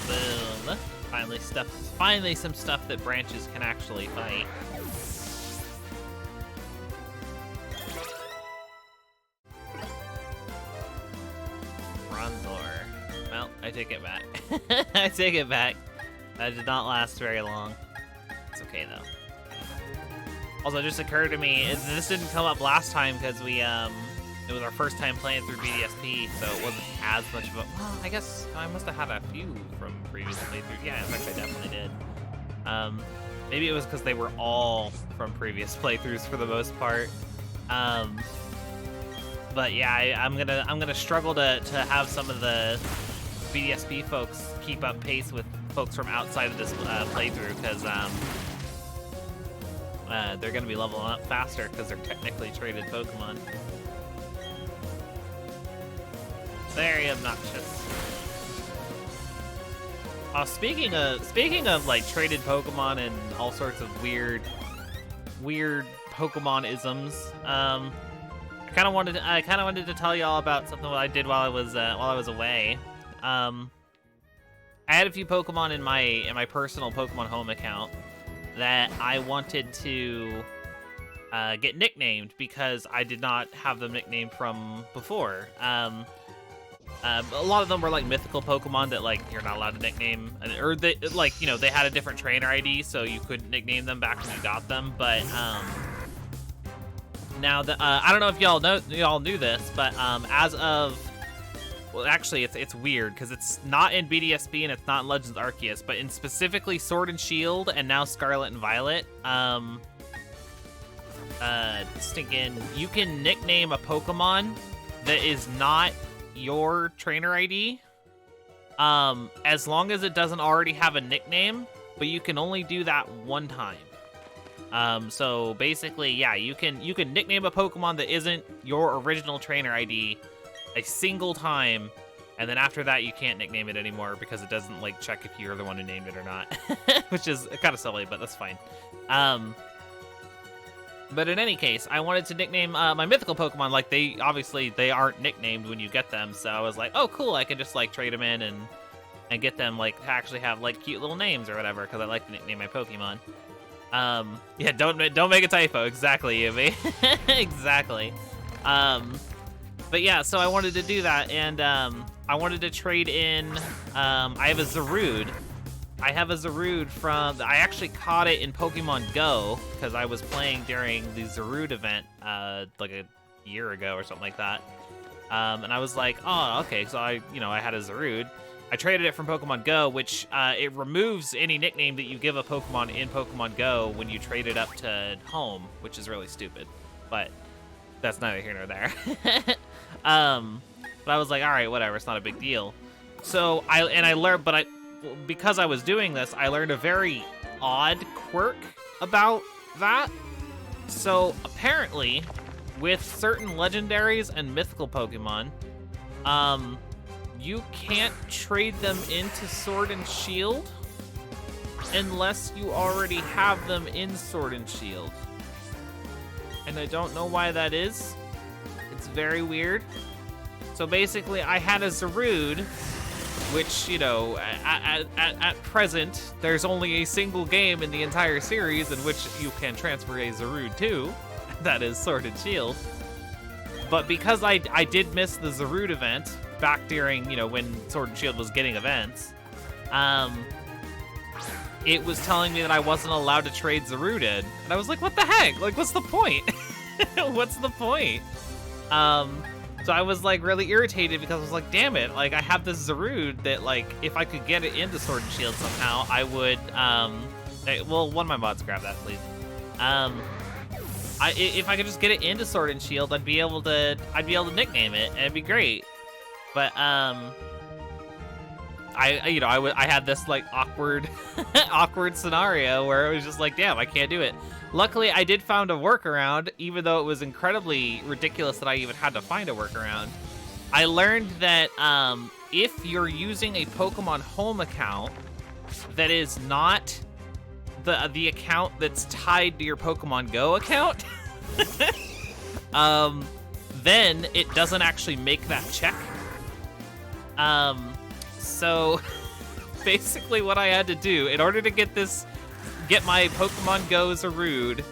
Boom. Finally some stuff that Branches can actually fight. Bronzor. Well, I take it back. I take it back. That did not last very long. It's okay though. Also, it just occurred to me, this didn't come up last time because it was our first time playing through BDSP, so it wasn't as much of a... Well, I guess I must have had a few from previous playthroughs. Yeah, in fact, I definitely did. Maybe it was because they were all from previous playthroughs for the most part. But yeah, I'm gonna struggle to have some of the BDSP folks keep up pace with folks from outside of this playthrough, because they're gonna be leveling up faster because they're technically traded Pokemon. Very obnoxious. Oh, speaking of like traded Pokemon and all sorts of weird Pokemon isms, I kind of wanted to tell y'all about something that I did while I was away. I had a few Pokemon in my personal Pokemon Home account that I wanted to get nicknamed because I did not have them nicknamed from before. A lot of them were like mythical Pokemon that like you're not allowed to nickname, or they like, you know, they had a different trainer ID, so you couldn't nickname them back when you got them. But now that I don't know if y'all knew this, but as of, well, actually it's weird because it's not in BDSP and it's not in Legends Arceus, but in specifically Sword and Shield and now Scarlet and Violet, you can nickname a Pokemon that is not your trainer ID, as long as it doesn't already have a nickname, but you can only do that one time. So basically, yeah, you can nickname a Pokemon that isn't your original trainer ID a single time, and then after that you can't nickname it anymore because it doesn't like check if you're the one who named it or not, which is kind of silly, but that's fine. But in any case, I wanted to nickname my mythical Pokemon. Like, they aren't nicknamed when you get them, so I was like, oh cool, I can just like trade them in and get them like to actually have like cute little names or whatever, because I like to nickname my Pokemon. Yeah, don't make a typo. Exactly, Yubi. Exactly. But yeah, so I wanted to do that, and I wanted to trade in. I have a Zarude. I actually caught it in Pokemon Go because I was playing during the Zarude event like a year ago or something like that. And I was like, oh, okay, so I had a Zarude. I traded it from Pokemon Go, which it removes any nickname that you give a Pokemon in Pokemon Go when you trade it up to home, which is really stupid. But that's neither here nor there. But I was like, all right, whatever, it's not a big deal. So I learned, because I was doing this, I learned a very odd quirk about that. So apparently, with certain legendaries and mythical Pokemon, you can't trade them into Sword and Shield unless you already have them in Sword and Shield. And I don't know why that is. It's very weird. So basically, I had a Zarude, which, you know, at present, there's only a single game in the entire series in which you can transfer a Zarude to. That is Sword and Shield. But because I did miss the Zarude event back during, you know, when Sword and Shield was getting events, it was telling me that I wasn't allowed to trade Zarude in. And I was like, what the heck? Like, what's the point? What's the point? So I was, like, really irritated because I was like, damn it, like, I have this Zarude that, like, if I could get it into Sword and Shield somehow, I would, well, one of my mods grab that, please. If I could just get it into Sword and Shield, I'd be able to nickname it, and it'd be great. But, I had this, like, awkward scenario where it was just like, damn, I can't do it. Luckily, I did find a workaround, even though it was incredibly ridiculous that I even had to find a workaround. I learned that if you're using a Pokemon Home account that is not the account that's tied to your Pokemon Go account, then it doesn't actually make that check. So basically what I had to do in order to get my Pokemon Go Zarude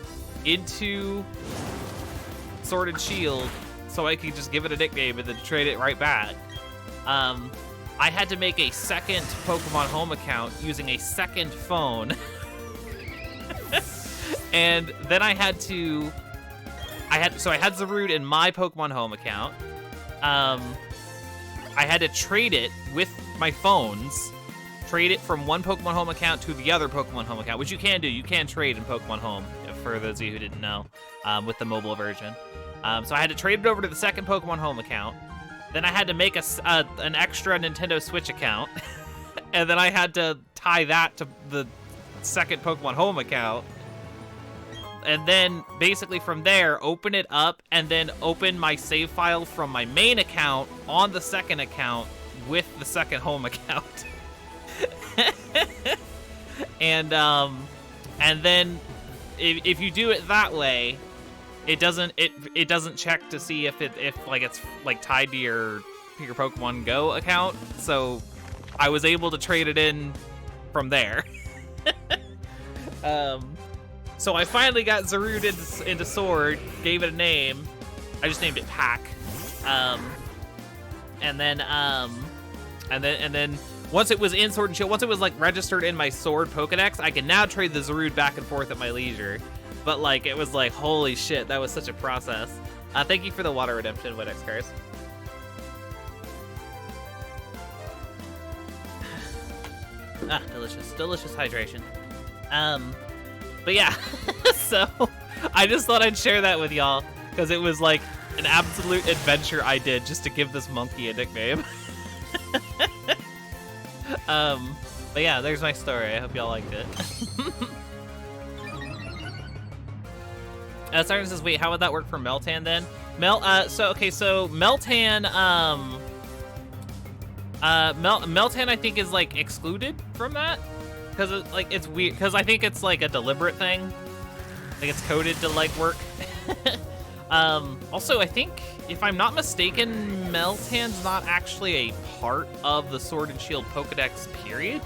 into Sword and Shield so I could just give it a nickname and then trade it right back, I had to make a second Pokemon Home account using a second phone. And then I had Zarude in my Pokemon Home account. I had to trade it with my phones. Trade it from one Pokemon Home account to the other Pokemon Home account, which you can do. You can trade in Pokemon Home, for those of you who didn't know, with the mobile version. So I had to trade it over to the second Pokemon Home account. Then I had to make an extra Nintendo Switch account. And then I had to tie that to the second Pokemon Home account. And then, basically from there, open it up, and then open my save file from my main account on the second account with the second home account. And then if you do it that way, it doesn't check to see if it's tied to your Pokemon Go account. So I was able to trade it in from there. So I finally got Zarude into Sword, gave it a name. I just named it Pack. And then once it was in Sword and Shield, once it was like registered in my Sword Pokedex, I can now trade the Zarude back and forth at my leisure. But like, it was like, holy shit, that was such a process. Thank you for the water redemption, Widex Cars. Delicious, delicious hydration. But yeah, so I just thought I'd share that with y'all because it was like an absolute adventure I did just to give this monkey a nickname. But yeah, there's my story. I hope y'all liked it. Siren says, wait, how would that work for Meltan then? So Meltan, Meltan I think is like excluded from that. Because it's weird, because I think it's like a deliberate thing. I think it's coded to like work. Also, I think, if I'm not mistaken, Meltan's not actually a part of the Sword and Shield Pokedex, period.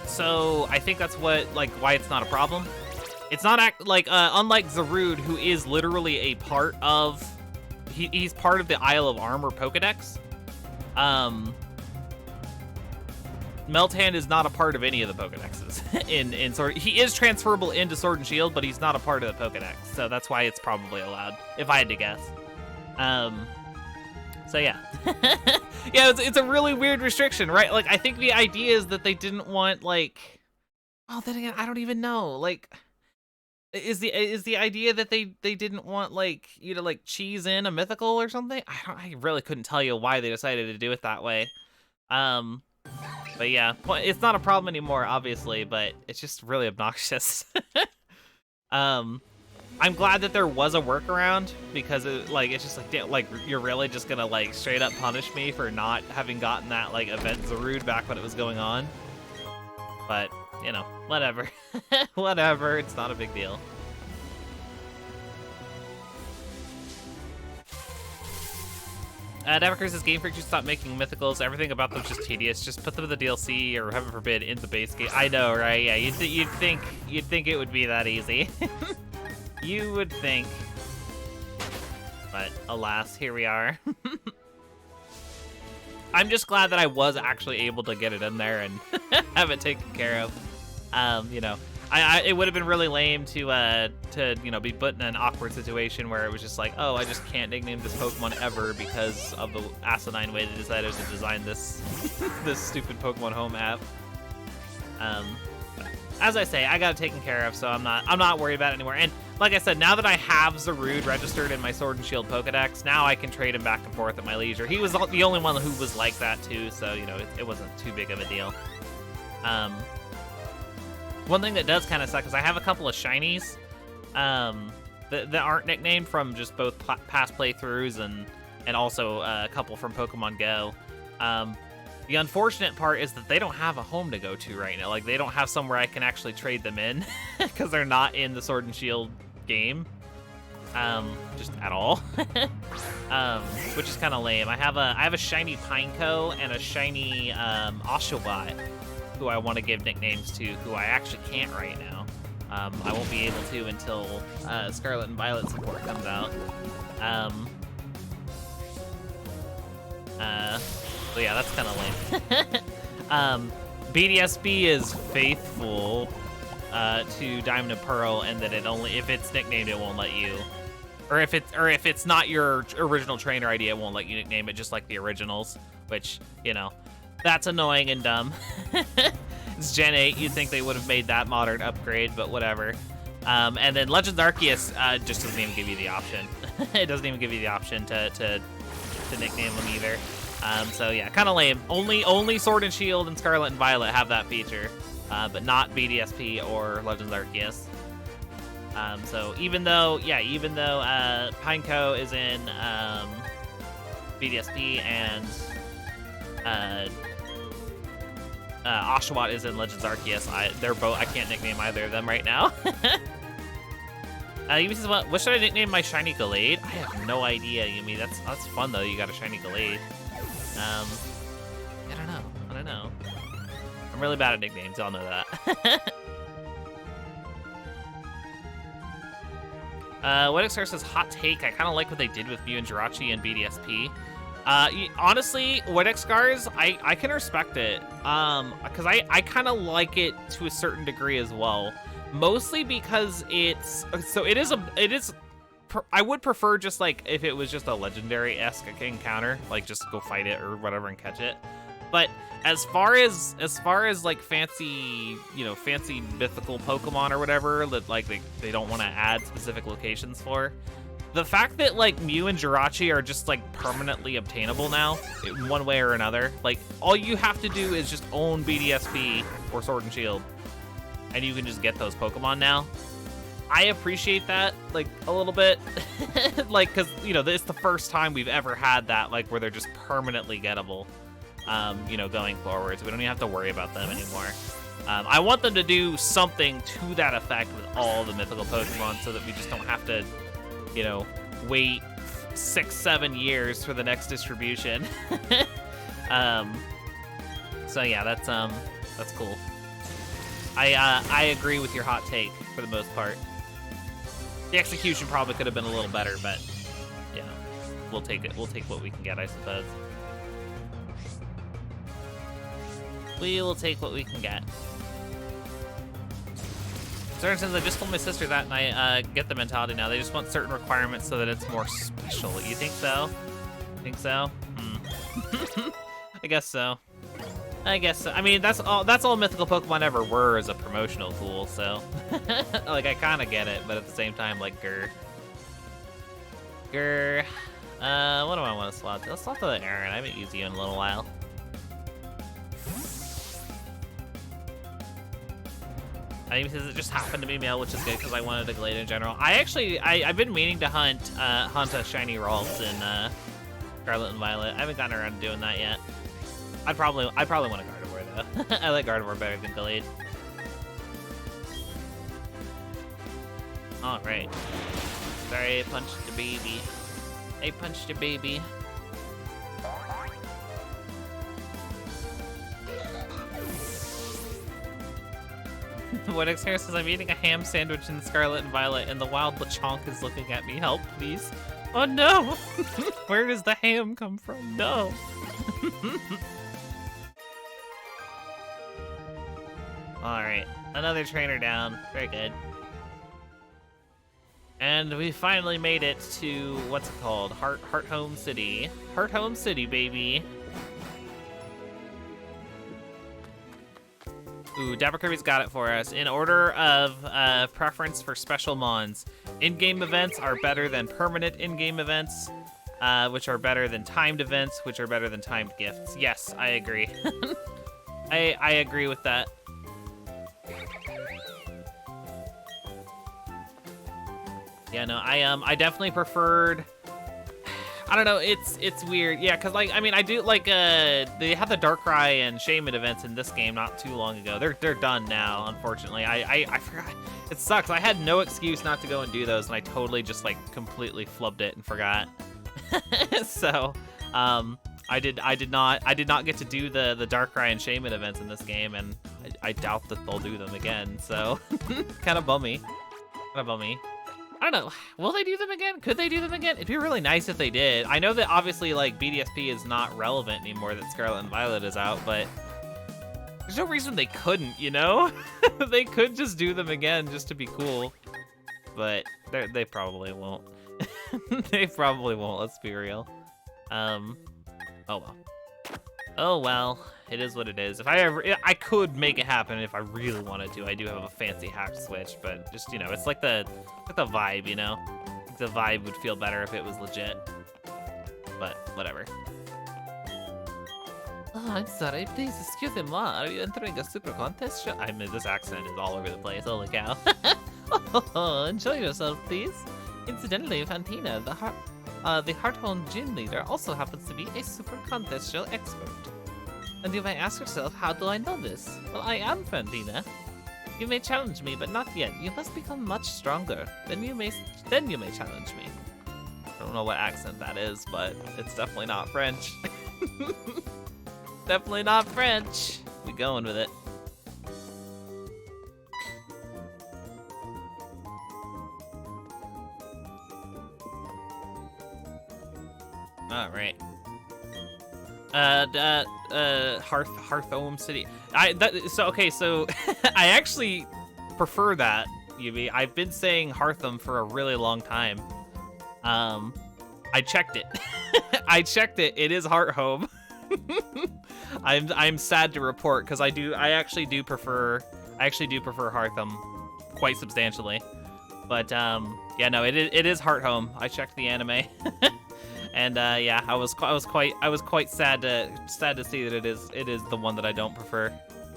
So I think that's why it's not a problem. It's not unlike Zarude, who is literally a part of, he's part of the Isle of Armor Pokedex. Meltan is not a part of any of the Pokedexes in Sword. He is transferable into Sword and Shield, but he's not a part of the Pokedex, so that's why it's probably allowed, if I had to guess. So yeah. Yeah, it's a really weird restriction, right? Like, I think the idea is that they didn't want, like... Oh, then again, I don't even know. Like, is the idea that they didn't want, like, you to, like, cheese in a mythical or something? I really couldn't tell you why they decided to do it that way. But yeah, it's not a problem anymore, obviously, but it's just really obnoxious. I'm glad that there was a workaround, because it's just like, damn, like, you're really just gonna, like, straight up punish me for not having gotten that, like, event Zarude back when it was going on. But, you know, whatever. Whatever, it's not a big deal. Nevercurse says Game Freak should stop making mythicals. Everything about them's just tedious. Just put them in the DLC, or heaven forbid, in the base game. I know, right? Yeah, you'd think it would be that easy. You would think. But alas, here we are. I'm just glad that I was actually able to get it in there and have it taken care of. You know, it would have been really lame to you know, be put in an awkward situation where it was just like, oh, I just can't nickname this Pokemon ever because of the asinine way they decided to design this this stupid Pokemon Home app. But as I say, I got it taken care of, so I'm not worried about it anymore. And like I said, now that I have Zarude registered in my Sword and Shield Pokedex, now I can trade him back and forth at my leisure. He was the only one who was like that too, so you know, it wasn't too big of a deal. One thing that does kind of suck is I have a couple of shinies that aren't nicknamed from just both past playthroughs and also a couple from Pokemon Go. The unfortunate part is that they don't have a home to go to right now. Like, they don't have somewhere I can actually trade them in because they're not in the Sword and Shield game, just at all. Which is kind of lame. I have a shiny Pineco and a shiny Oshawott, who I want to give nicknames to, who I actually can't right now. I won't be able to until Scarlet and Violet support comes out. So yeah, that's kind of lame. BDSB is faithful to Diamond and Pearl, and that if it's nicknamed, it won't let you, or if it's not your original trainer ID, it won't let you nickname it, just like the originals. Which, you know, that's annoying and dumb. It's Gen 8. You'd think they would have made that modern upgrade, but whatever. And then Legends Arceus just doesn't even give you the option. It doesn't even give you the option to nickname them either. So yeah, kind of lame. Only Sword and Shield and Scarlet and Violet have that feature, but not BDSP or Legends Arceus. So even though Pineco is in BDSP and Oshawott is in Legends Arceus, I can't nickname either of them right now. Yumi says, what should I nickname my shiny Gallade? I have no idea, Yumi. That's fun though. You got a shiny Gallade. I don't know. I'm really bad at nicknames, y'all know that. Wedexar says, hot take, I kind of like what they did with Mew and Jirachi and BDSP. Honestly, Wedexcars, I can respect it, because I kind of like it to a certain degree as well. Mostly because I would prefer just like if it was just a legendary-esque encounter, like just go fight it or whatever and catch it. But as far as like fancy mythical Pokemon or whatever that like they don't want to add specific locations for, the fact that like Mew and Jirachi are just like permanently obtainable now in one way or another, like all you have to do is just own BDSP or Sword and Shield, and you can just get those Pokemon now. I appreciate that, like, a little bit. Like, because, you know, it's the first time we've ever had that, like, where they're just permanently gettable, you know, going forward. So we don't even have to worry about them anymore. I want them to do something to that effect with all the mythical Pokemon so that we just don't have to, you know, wait 6-7 years for the next distribution. So yeah, that's cool. I agree with your hot take for the most part. The execution probably could have been a little better, but you know, we'll take it. We'll take what we can get, I suppose. We will take what we can get. Certain says, I just told my sister that, and I get the mentality now. They just want certain requirements so that it's more special. You think so? Think so? Hmm. I guess so. I guess so. I mean, that's all mythical Pokemon ever were, as a promotional tool, so like I kind of get it, but at the same time, like grr. What do I want to slot? Let's slot the Aaron. I haven't used you in a little while. I mean, because it just happened to be male, which is good because I wanted a Glade in general. I've been meaning to hunt a shiny Ralts in Scarlet and Violet. I haven't gotten around to doing that yet. I probably want a Gardevoir though. I like Gardevoir better than Glade. All right. Sorry, I punched the baby. I punched the baby. What Xhair says, I'm eating a ham sandwich in Scarlet and Violet, and the wild Lechonk is looking at me. Help, please. Oh no! Where does the ham come from? No! Alright, another trainer down. Very good. And we finally made it to, what's it called? Heart Home City. Heart Home City, baby. Ooh, Dapper Kirby's got it for us. In order of preference for special mons, in-game events are better than permanent in-game events, which are better than timed events, which are better than timed gifts. Yes, I agree. I agree with that. Yeah, no, I definitely preferred. I don't know, it's weird. Yeah, cause like I mean I do like they had the Darkrai and Shaman events in this game not too long ago. They're done now, unfortunately. I forgot. It sucks. I had no excuse not to go and do those, and I totally just like completely flubbed it and forgot. So I did not get to do the Darkrai and Shaman events in this game, and I doubt that they'll do them again. So kind of bummy. I don't know. Will they do them again? Could they do them again? It'd be really nice if they did. I know that obviously like BDSP is not relevant anymore that Scarlet and Violet is out, but there's no reason they couldn't, you know? They could just do them again just to be cool, but they probably won't. They probably won't, let's be real. Oh well. Oh well, it is what it is. If I could make it happen if I really wanted to. I do have a fancy hack switch, but just, you know, it's like the vibe, you know? The vibe would feel better if it was legit. But whatever. Oh, I'm sorry. Please excuse me, ma. Are you entering a super contest show? I mean, this accent is all over the place. Holy cow. Oh, enjoy yourself, please. Incidentally, Fantina, the Hearthome gym leader, also happens to be a super contest show expert. And you may ask yourself, how do I know this? Well, I am Fantina. You may challenge me, but not yet. You must become much stronger. Then you may challenge me. I don't know what accent that is, but it's definitely not French. Definitely not French. We going with it. All right. Hearthome City. So I actually prefer that, Yubi. I've been saying Hearthome for a really long time. I checked it. I checked it. It is Hearthome. I'm sad to report because I actually do prefer Hearthome quite substantially. But yeah, no, it is Hearthome. I checked the anime. And yeah, I was quite sad to see that it is the one that I don't prefer.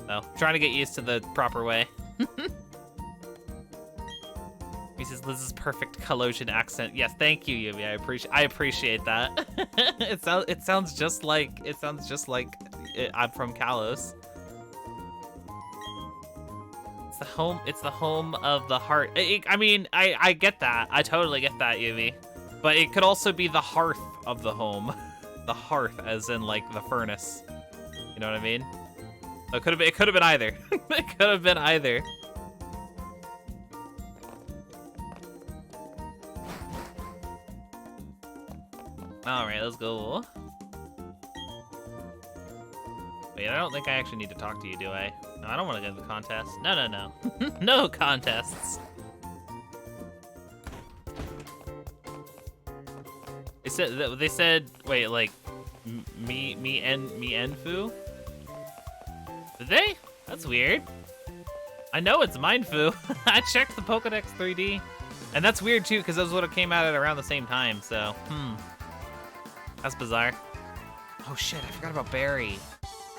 So trying to get used to the proper way. He says Liz's perfect Kalosian accent. Yes, thank you, Yubi. I appreciate that. It sounds just like I'm from Kalos. It's the home of the heart. I mean, I get that. I totally get that, Yubi. But it could also be the hearth of the home. The hearth, as in, like, the furnace. You know what I mean? It could have been either. It could have been either. Alright, let's go. Wait, I don't think I actually need to talk to you, do I? No, I don't want to go to the contest. No. No contests. They said wait, like me and Fu? Did they? That's weird. I know it's Mindfu. I checked the Pokedex 3D. And that's weird too, because those would have came out at around the same time, so that's bizarre. Oh shit, I forgot about Barry.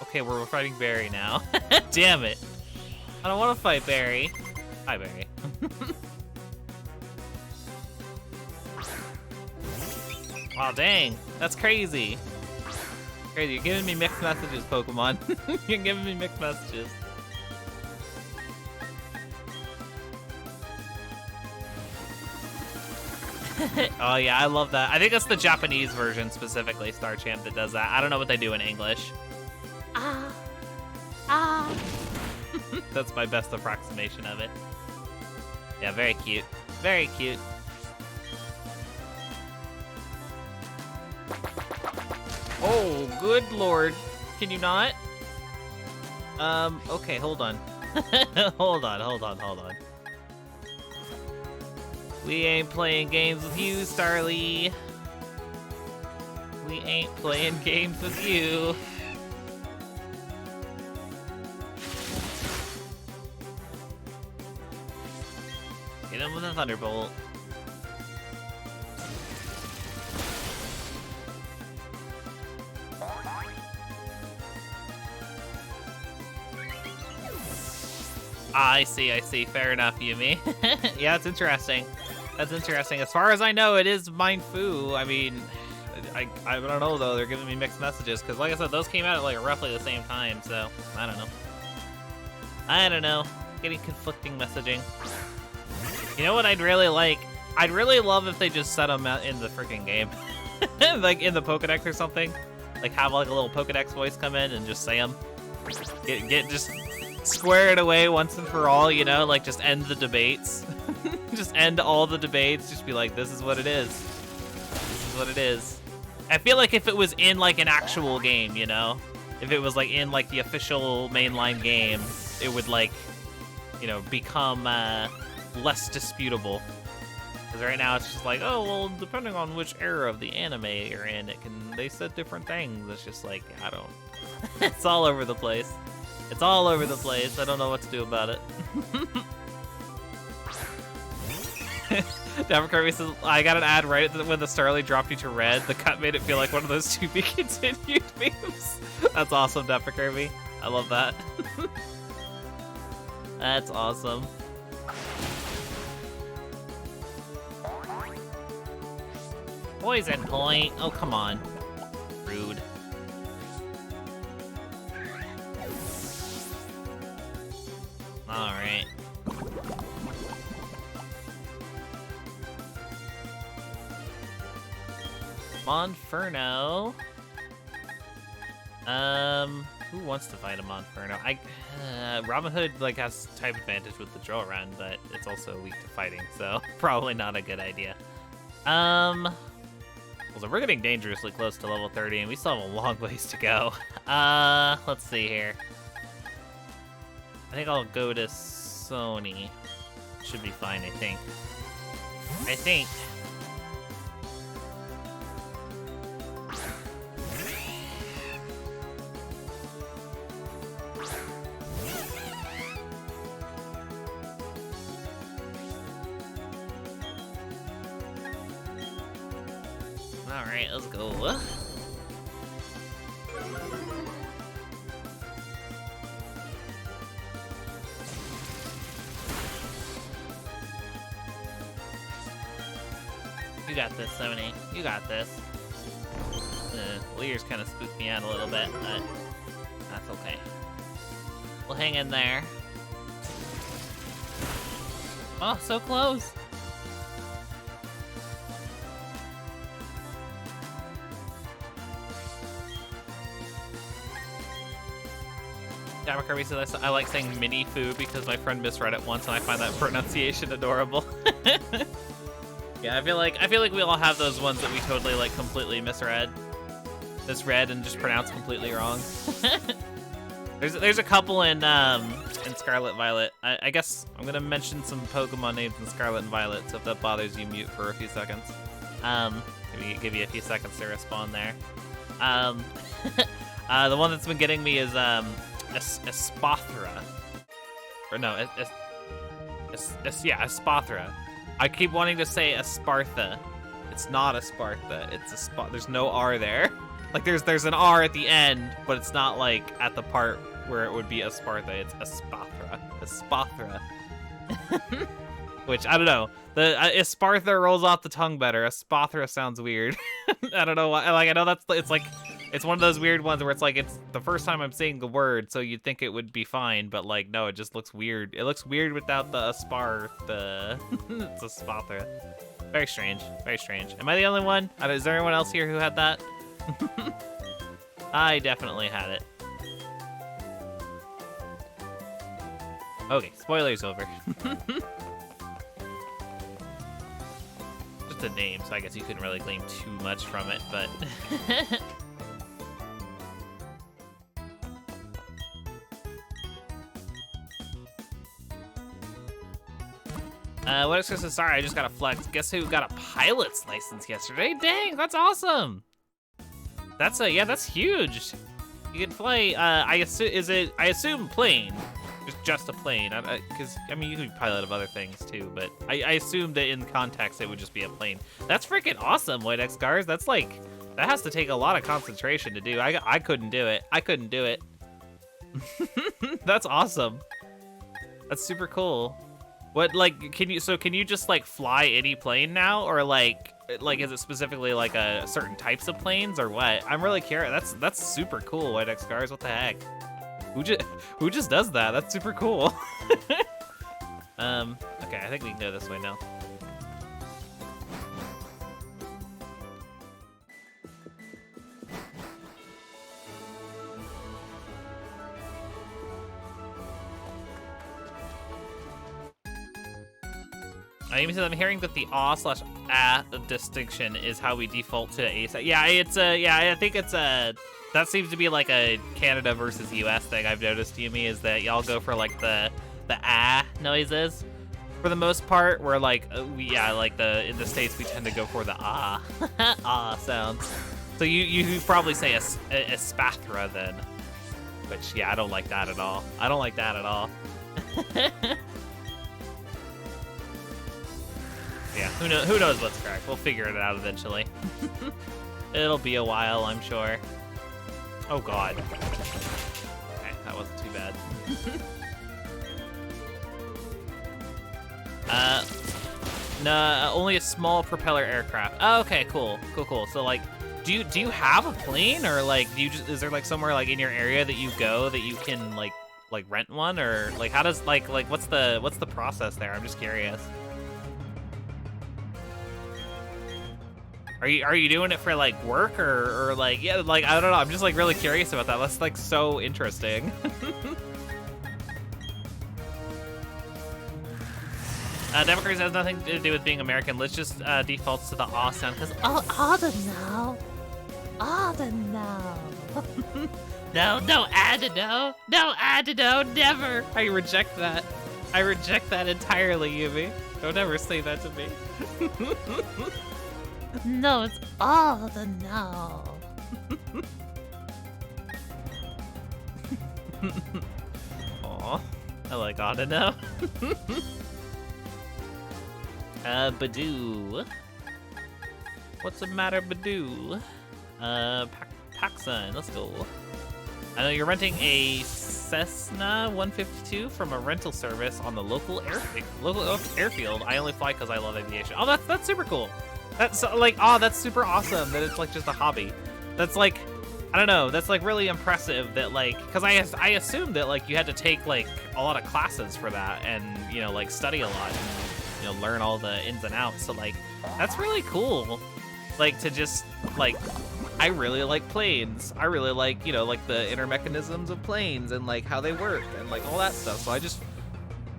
Okay, we're fighting Barry now. Damn it. I don't want to fight Barry. Hi, Barry. Wow, dang. That's crazy. Crazy. You're giving me mixed messages, Pokemon. You're giving me mixed messages. Oh yeah, I love that. I think that's the Japanese version specifically, Star Champ, that does that. I don't know what they do in English. That's my best approximation of it. Yeah, very cute. Very cute. Oh, good lord. Can you not? Okay, hold on. hold on. We ain't playing games with you, Starly. We ain't playing games with you. Hit him with a Thunderbolt. I see. Fair enough, Yumi. Yeah, it's interesting. That's interesting. As far as I know, it is Mindfu. I mean, I don't know, though. They're giving me mixed messages. Because, like I said, those came out at, like, roughly the same time. So, I don't know. Getting conflicting messaging. You know what I'd really like? I'd really love if they just set them out in the freaking game. Like, in the Pokedex or something. Like, have, like, a little Pokedex voice come in and just say them. Get just square it away once and for all, you know? Like, just end the debates. Just end all the debates. Just be like, this is what it is. This is what it is. I feel like if it was in, like, an actual game, you know? If it was, like, in, like, the official mainline game, it would, like, you know, become less disputable. Because right now it's just like, oh, well, depending on which era of the anime you're in, they said different things. It's just like, I don't... It's all over the place. It's all over the place. I don't know what to do about it. Devin Kirby says, I got an ad right when the Starly dropped you to red. The cut made it feel like one of those to be continued memes. That's awesome, Devin Kirby. I love that. That's awesome. Poison point. Oh, come on. Rude. Alright. Monferno. Who wants to fight a Monferno? Robin Hood like has type advantage with the drill run, but it's also weak to fighting, so probably not a good idea. Well, so we're getting dangerously close to level 30, and we still have a long ways to go. Let's see here. I think I'll go to Sony. Should be fine, I think. Alright, let's go. You got this, 70. You got this. Lear's kind of spooked me out a little bit, but that's okay. We'll hang in there. Oh, so close. Dabba Kirby says, I like saying mini foo because my friend misread it once and I find that pronunciation adorable. Yeah, I feel like we all have those ones that we totally like completely misread and just pronounce completely wrong. There's a couple in Scarlet Violet. I guess I'm gonna mention some Pokemon names in Scarlet and Violet, so if that bothers you, mute for a few seconds. Give you a few seconds to respond there. The one that's been getting me is Espathra. Or no, Espathra. I keep wanting to say Espartha. It's not Espartha. It's there's no R there. Like there's an R at the end, but it's not like at the part where it would be Espartha. It's Espathra. Espathra. Which I don't know. The Espartha rolls off the tongue better. Espathra sounds weird. I don't know why. Like I know it's one of those weird ones where it's like it's the first time I'm saying the word, so you'd think it would be fine, but like no, it just looks weird. It looks weird without the Espartha. It's Espathra. Very strange. Very strange. Am I the only one? Is there anyone else here who had that? I definitely had it. Okay, spoilers over. Just a name, so I guess you couldn't really claim too much from it, but... What is this? Sorry, I just got a flex. Guess who got a pilot's license yesterday? Dang, that's awesome. That's that's huge. You can fly. I assume plane. Just a plane. Because I mean, you could be pilot of other things too, but I assumed that in context it would just be a plane. That's freaking awesome, White X Cars. That's like that has to take a lot of concentration to do. I couldn't do it. I couldn't do it. That's awesome. That's super cool. What, like, can you just, like, fly any plane now? Or, like, is it specifically, like, a certain types of planes, or what? I'm really curious. That's super cool, White X Cars. What the heck? Who just does that? That's super cool. Okay, I think we can go this way now. Amy said, I'm hearing that the aw/ah distinction is how we default to A. Yeah, I think it's that seems to be like a Canada versus US thing I've noticed, Yumi, is that y'all go for like the ah noises for the most part, where like in the States we tend to go for the ah ah sounds. So you probably say Espathra then, which yeah, I don't like that at all. I don't like that at all. Yeah, who knows what's correct. We'll figure it out eventually. It'll be a while, I'm sure. Oh god. Okay, that wasn't too bad. No, only a small propeller aircraft. Oh, okay, cool. So like, do you have a plane, or like is there like somewhere like in your area that you go that you can like rent one, or like how does like what's the process there? I'm just curious. Are you doing it for like work or like, yeah, like I don't know, I'm just like really curious about that. That's like so interesting. Democrats has nothing to do with being American. Let's just defaults to the aw sound, because I don't know. No, I don't know. No, I don't know, never. I reject that. I reject that entirely, Yumi. Don't ever say that to me. No, it's all the no. Aw, I like oughta know. Badoo. What's the matter, Badoo? Paxson, let's go. I know you're renting a Cessna 152 from a rental service on the local airfield. I only fly because I love aviation. Oh, that's super cool. That's like, oh, that's super awesome that it's like just a hobby. That's like, I don't know, that's like really impressive that like, because I assumed that like you had to take like a lot of classes for that and, you know, like study a lot and, you know, learn all the ins and outs. So like, that's really cool. Like to just like, I really like planes. I really like, you know, like the inner mechanisms of planes and like how they work and like all that stuff. So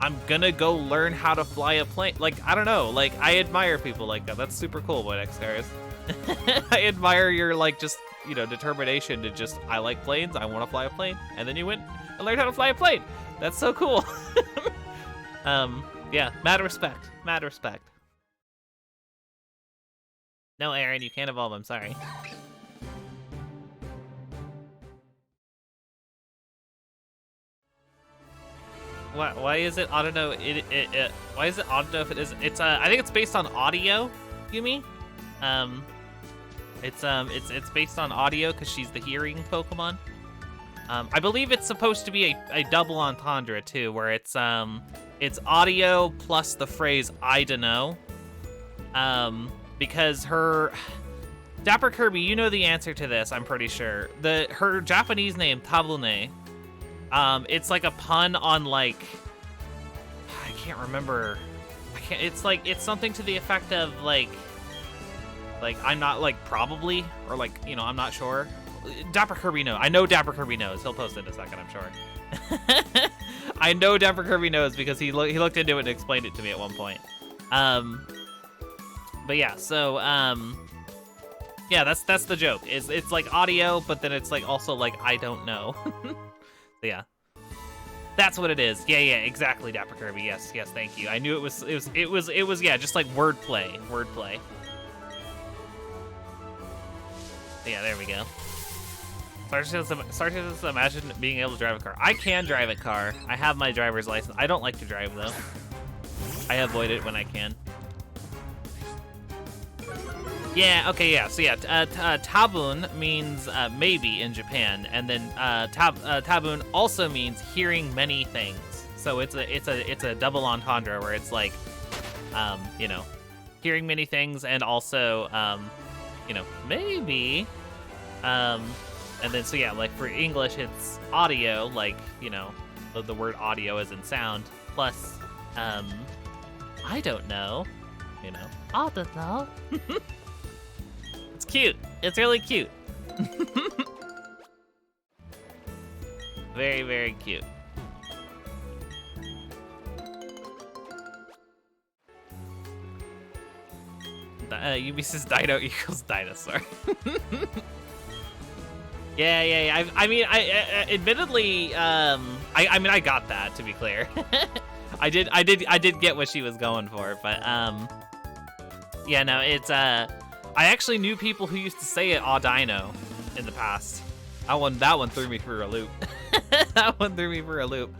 I'm gonna go learn how to fly a plane. Like, I don't know, like I admire people like that. That's super cool, White X Cars. I admire your like just, you know, determination to just, I like planes, I wanna fly a plane. And then you went and learned how to fly a plane. That's so cool. Yeah, mad respect. No, Aaron, you can't evolve. I'm sorry. Why is it? I don't know. Why is it? I don't know if it is. It's I think it's based on audio. Yumi. It's based on audio because she's the hearing Pokemon. I believe it's supposed to be a double entendre too, where it's audio plus the phrase "I dunno." Because her Dapper Kirby, you know the answer to this, I'm pretty sure. Her Japanese name Tabune, it's like a pun on like I can't remember. It's something to the effect of like I'm not like probably or like I'm not sure. Dapper Kirby knows. I know Dapper Kirby knows. He'll post it in a second, I'm sure. I know Dapper Kirby knows because he looked into it and explained it to me at one point. But yeah, so yeah, that's the joke. It's like audio, but then it's like also like I don't know. So yeah, that's what it is. Yeah, exactly, Dapper Kirby. Yes, thank you. I knew it was yeah, just like wordplay. Yeah, there we go. Start to imagine being able to drive a car. I can drive a car. I have my driver's license. I don't like to drive though. I avoid it when I can. Yeah, okay, yeah. So yeah, tabun means maybe in Japan, and then tabun also means hearing many things. So it's a double entendre where it's like, hearing many things and also, maybe, and then so yeah, like for English it's audio, like the word audio as in sound plus, I don't know, I don't know. It's cute. It's really cute. Very, very cute. Yumi says dino equals dinosaur. Yeah. I mean, admittedly, I got that, to be clear. I did get what she was going for, but yeah, no, it's I actually knew people who used to say it Audino in the past. That one threw me for a loop. That one threw me for a loop.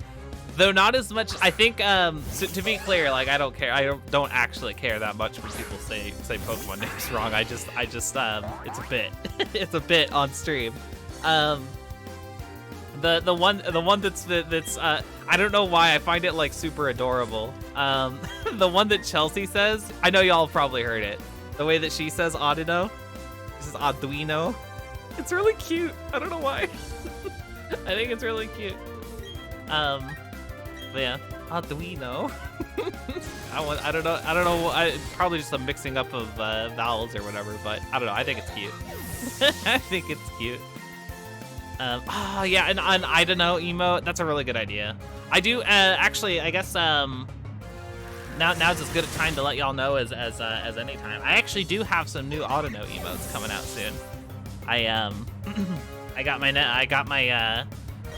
Though not as much. I think so to be clear, like I don't care. I don't actually care that much when people say Pokemon names wrong. I just it's a bit. It's a bit on stream. The one that's I don't know why I find it like super adorable. The one that Chelsea says, I know y'all probably heard it. The way that she says Audino, she says Arduino. It's really cute. I don't know why. I think it's really cute. But yeah, Arduino. I don't know. Probably just a mixing up of vowels or whatever. But I don't know. I think it's cute. I think it's cute. Oh yeah, and I don't know emote. That's a really good idea. I do actually. I guess now's as good a time to let y'all know as any time. I actually do have some new Audino emotes coming out soon. I got my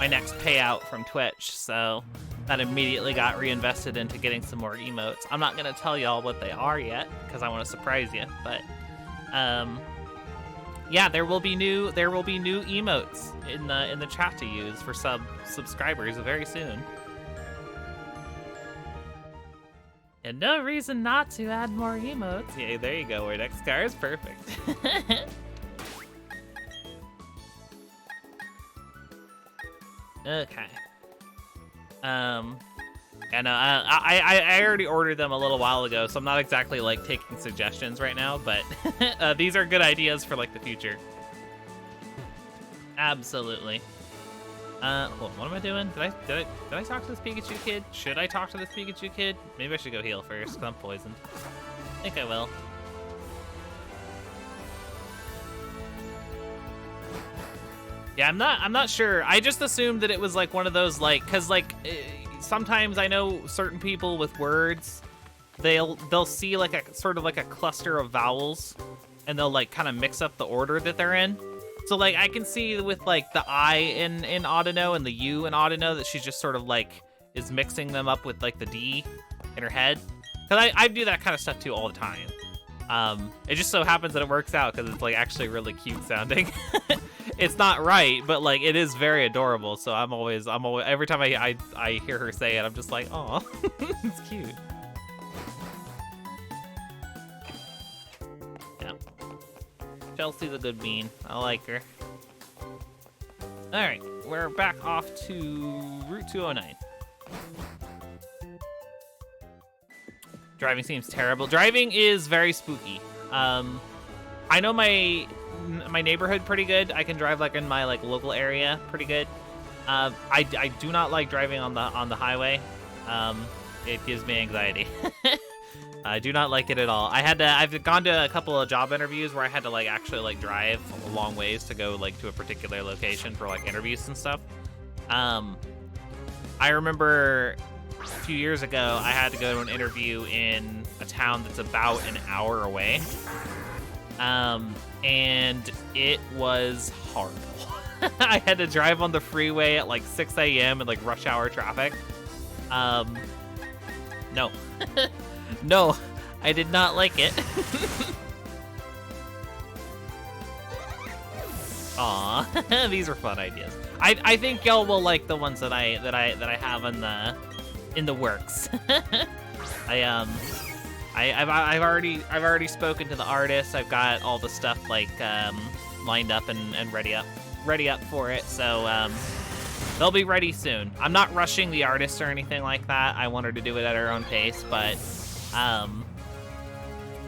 next payout from Twitch, so that immediately got reinvested into getting some more emotes. I'm not gonna tell y'all what they are yet because I want to surprise you, but yeah, there will be new emotes in the chat to use for subscribers very soon. And no reason not to add more emotes. Yeah, there you go. Our next car is perfect. Okay. Yeah, no, I already ordered them a little while ago, so I'm not exactly like taking suggestions right now, but these are good ideas for like the future. Absolutely. Hold on, what am I doing? Did I talk to this Pikachu kid? Should I talk to this Pikachu kid? Maybe I should go heal first, because I'm poisoned. I think I will. Yeah, I'm not sure. I just assumed that it was like one of those like, cause like sometimes I know certain people with words, they'll see like a sort of like a cluster of vowels, and they'll like kind of mix up the order that they're in. So like I can see with like the I in Audino and the U in Audino that she's just sort of like is mixing them up with like the D in her head. Cause I do that kind of stuff too all the time. It just so happens that it works out because it's like actually really cute sounding. It's not right, but like it is very adorable. So I'm always every time I hear her say it, I'm just like, oh, it's cute. Yeah, Chelsea's a good bean. I like her. All right, we're back off to Route 209. Driving seems terrible. Driving is very spooky. I know my neighborhood pretty good. I can drive like in my like local area pretty good. I do not like driving on the highway. It gives me anxiety. I do not like it at all. I've gone to a couple of job interviews where I had to like actually like drive a long ways to go like to a particular location for like interviews and stuff. I remember a few years ago, I had to go to an interview in a town that's about an hour away. And it was horrible. I had to drive on the freeway at like 6 a.m. in like rush hour traffic. No. No, I did not like it. Aw, these are fun ideas. I think y'all will like the ones that I have in the works. I've already spoken to the artists. I've got all the stuff like lined up and ready up for it. So they'll be ready soon. I'm not rushing the artist or anything like that. I want her to do it at her own pace, but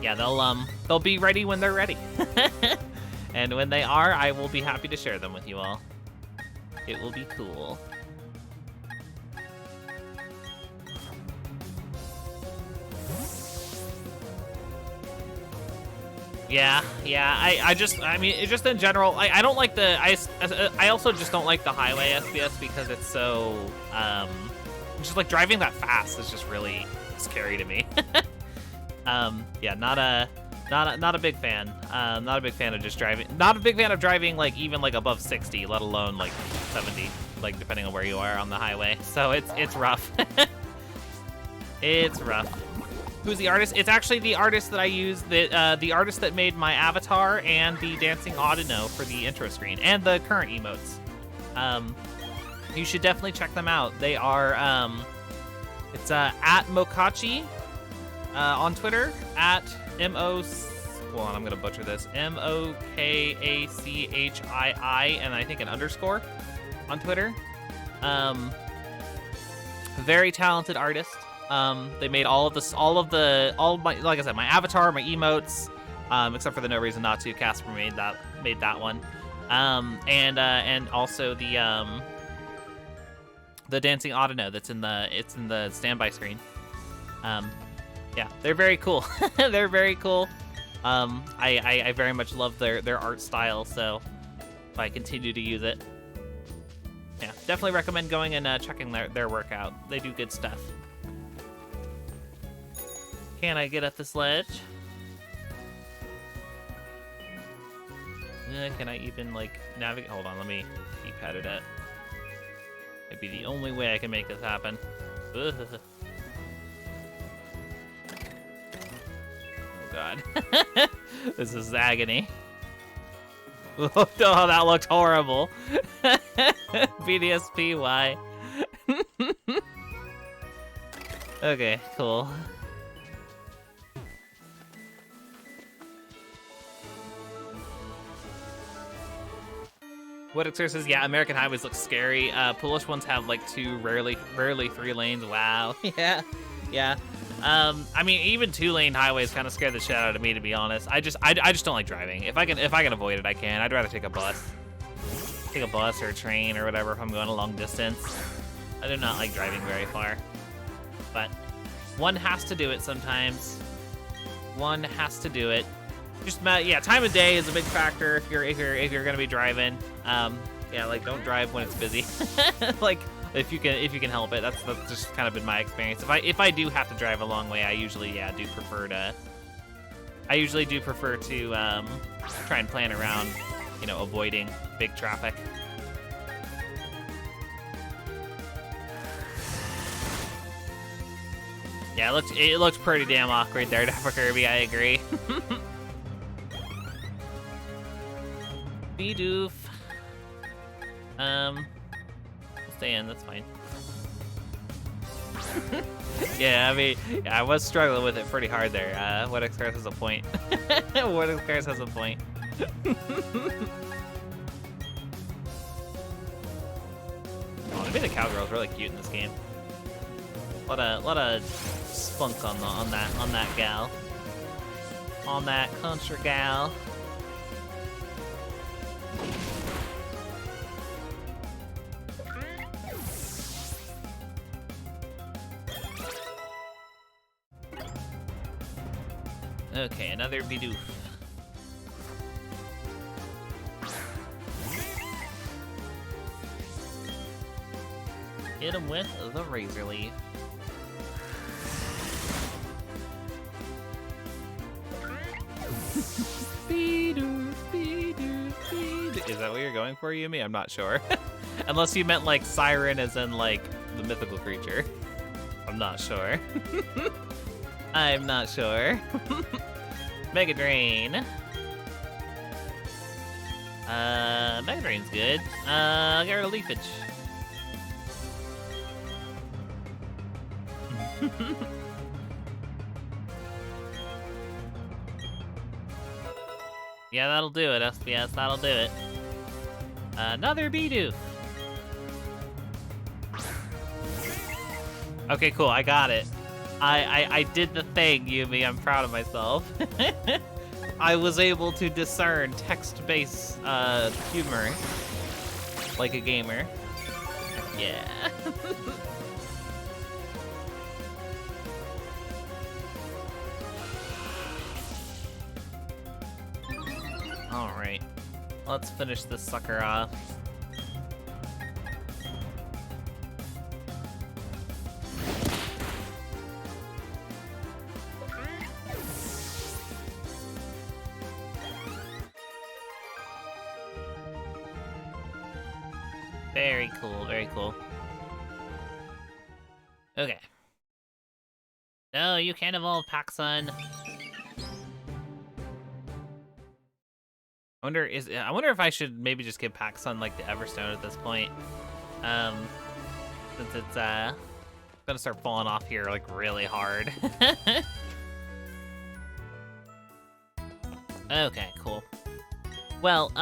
yeah, they'll be ready when they're ready. And when they are, I will be happy to share them with you all. It will be cool. Yeah. I mean, it just in general, I don't like I also just don't like the highway SBS because it's so, just like driving that fast is just really scary to me. Yeah, not a big fan. Not a big fan of just driving. Not a big fan of driving like even like above 60, let alone like 70, like depending on where you are on the highway. So it's rough. It's rough. Who's the artist? It's actually the artist that I used, the artist that made my avatar and the dancing Audino for the intro screen and the current emotes. You should definitely check them out. They are, it's at Mokachi on Twitter, at hold on, I'm gonna butcher this, MOKACHII, and I think an underscore on Twitter. Very talented artist. They made all of my, like I said, my avatar, my emotes, except for the No Reason Not To. Casper made that one, and also the dancing Audino that's in the standby screen. Yeah, they're very cool. They're very cool. I very much love their art style, so I continue to use it. Yeah, definitely recommend going and checking their work out. They do good stuff. Can I get up this ledge? Can I even, like, navigate? Hold on, let me keypad it at. It'd be the only way I can make this happen. Ugh. Oh, God. This is agony. Oh, that looked horrible. BDSPY. Okay, cool. What Exer says, yeah, American highways look scary. Polish ones have like two, rarely 3 lanes. Wow. Yeah. I mean, even 2-lane highways kind of scare the shit out of me, to be honest. I just don't like driving. If I can avoid it, I can. I'd rather take a bus or a train or whatever if I'm going a long distance. I do not like driving very far, but one has to do it sometimes. One has to do it. Just yeah, time of day is a big factor if you're gonna be driving. Yeah, like don't drive when it's busy. Like if you can help it. That's just kind of been my experience. If I do have to drive a long way, I usually do prefer to try and plan around, avoiding big traffic. Yeah, it looked pretty damn awkward there, Dapper Kirby. I agree. Bidoof. We'll stay in. That's fine. Yeah, I mean, yeah, I was struggling with it pretty hard there. What X-Cars has a point. What X-Cars has a point. Oh, maybe the cowgirl's really cute in this game. Lot of spunk on that gal. On that country gal. Okay, another Bidoof. Hit him with the Razor Leaf. Bidoof, Bidoof, Bidoof. Is that what you're going for, Yumi? I'm not sure. Unless you meant like Siren as in like the mythical creature. I'm not sure. I'm not sure. Mega Drain. Mega Drain's good. I'll get rid of Leafage. Yeah, that'll do it, SPS. That'll do it. Another Bidoof. Okay, cool. I got it. I did the thing, Yumi. I'm proud of myself. I was able to discern text-based humor like a gamer. Yeah. All right. Let's finish this sucker off. Very cool, very cool. Okay. No, you can't evolve, Paxson. I wonder if I should maybe just give Paxson like the Everstone at this point. Since it's gonna start falling off here like really hard. Okay, cool. Well,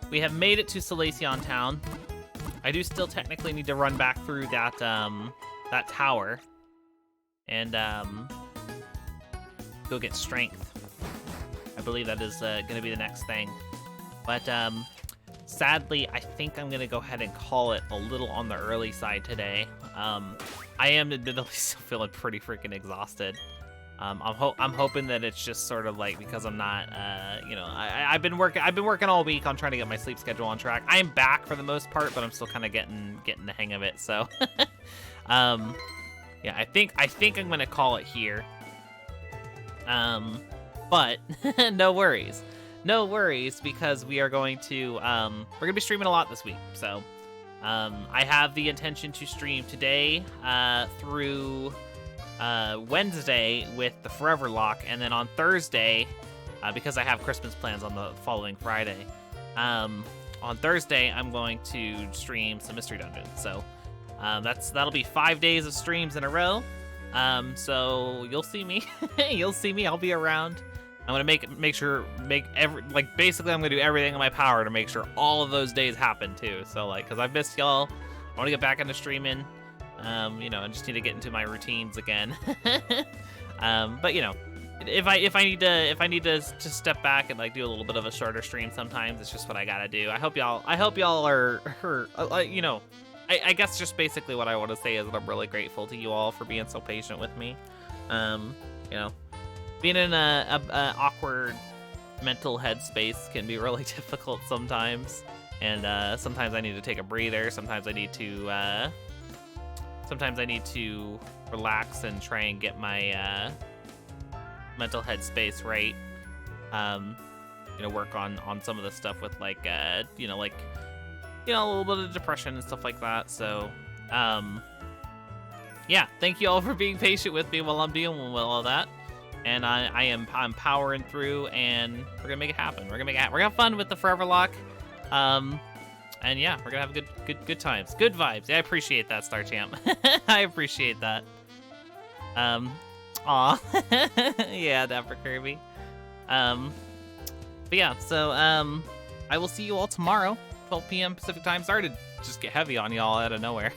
we have made it to Salacion Town. I do still technically need to run back through that that tower and go get strength. I believe that is gonna be the next thing. But sadly, I think I'm gonna go ahead and call it a little on the early side today. I am admittedly still feeling pretty freaking exhausted. I'm hoping that it's just sort of like because I'm not, you know, I've been working all week on trying to get my sleep schedule on track. I am back for the most part, but I'm still kind of getting the hang of it. So, yeah, I think I'm gonna call it here. But no worries because we are going to we're gonna be streaming a lot this week. So, I have the intention to stream today through Wednesday with the Foreverlocke, and then on Thursday, because I have Christmas plans on the following Friday, on Thursday I'm going to stream some Mystery Dungeons. So that'll be 5 days of streams in a row. So you'll see me. You'll see me. I'll be around. I'm gonna basically I'm gonna do everything in my power to make sure all of those days happen too. So like, because I've missed y'all, I want to get back into streaming. You know, I just need to get into my routines again. But you know, if I need to just step back and like do a little bit of a shorter stream sometimes, it's just what I gotta do. I hope y'all are you know, I guess just basically what I want to say is that I'm really grateful to you all for being so patient with me. You know, being in a awkward mental headspace can be really difficult sometimes, and sometimes I need to take a breather. Sometimes I need to relax and try and get my mental headspace right. You know, work on some of the stuff with like you know, like, you know, a little bit of depression and stuff like that. So yeah, thank you all for being patient with me while I'm dealing with all that. And I'm powering through, and we're gonna make it happen. We're gonna have fun with the Foreverlocke. And yeah, we're gonna have good times, good vibes. Yeah, I appreciate that, Star Champ. I appreciate that. Aw, yeah, that for Kirby. But yeah, so I will see you all tomorrow, 12 p.m. Pacific time. Sorry to just get heavy on y'all out of nowhere.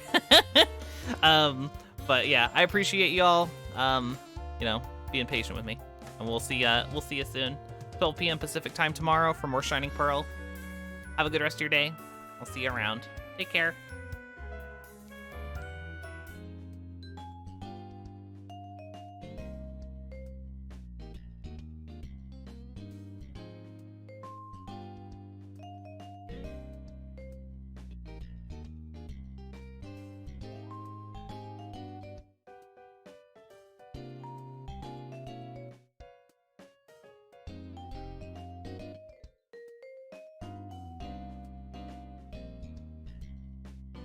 But yeah, I appreciate y'all. You know, being patient with me, and we'll see you soon, 12 p.m. Pacific time tomorrow for more Shining Pearl. Have a good rest of your day. I'll see you around. Take care.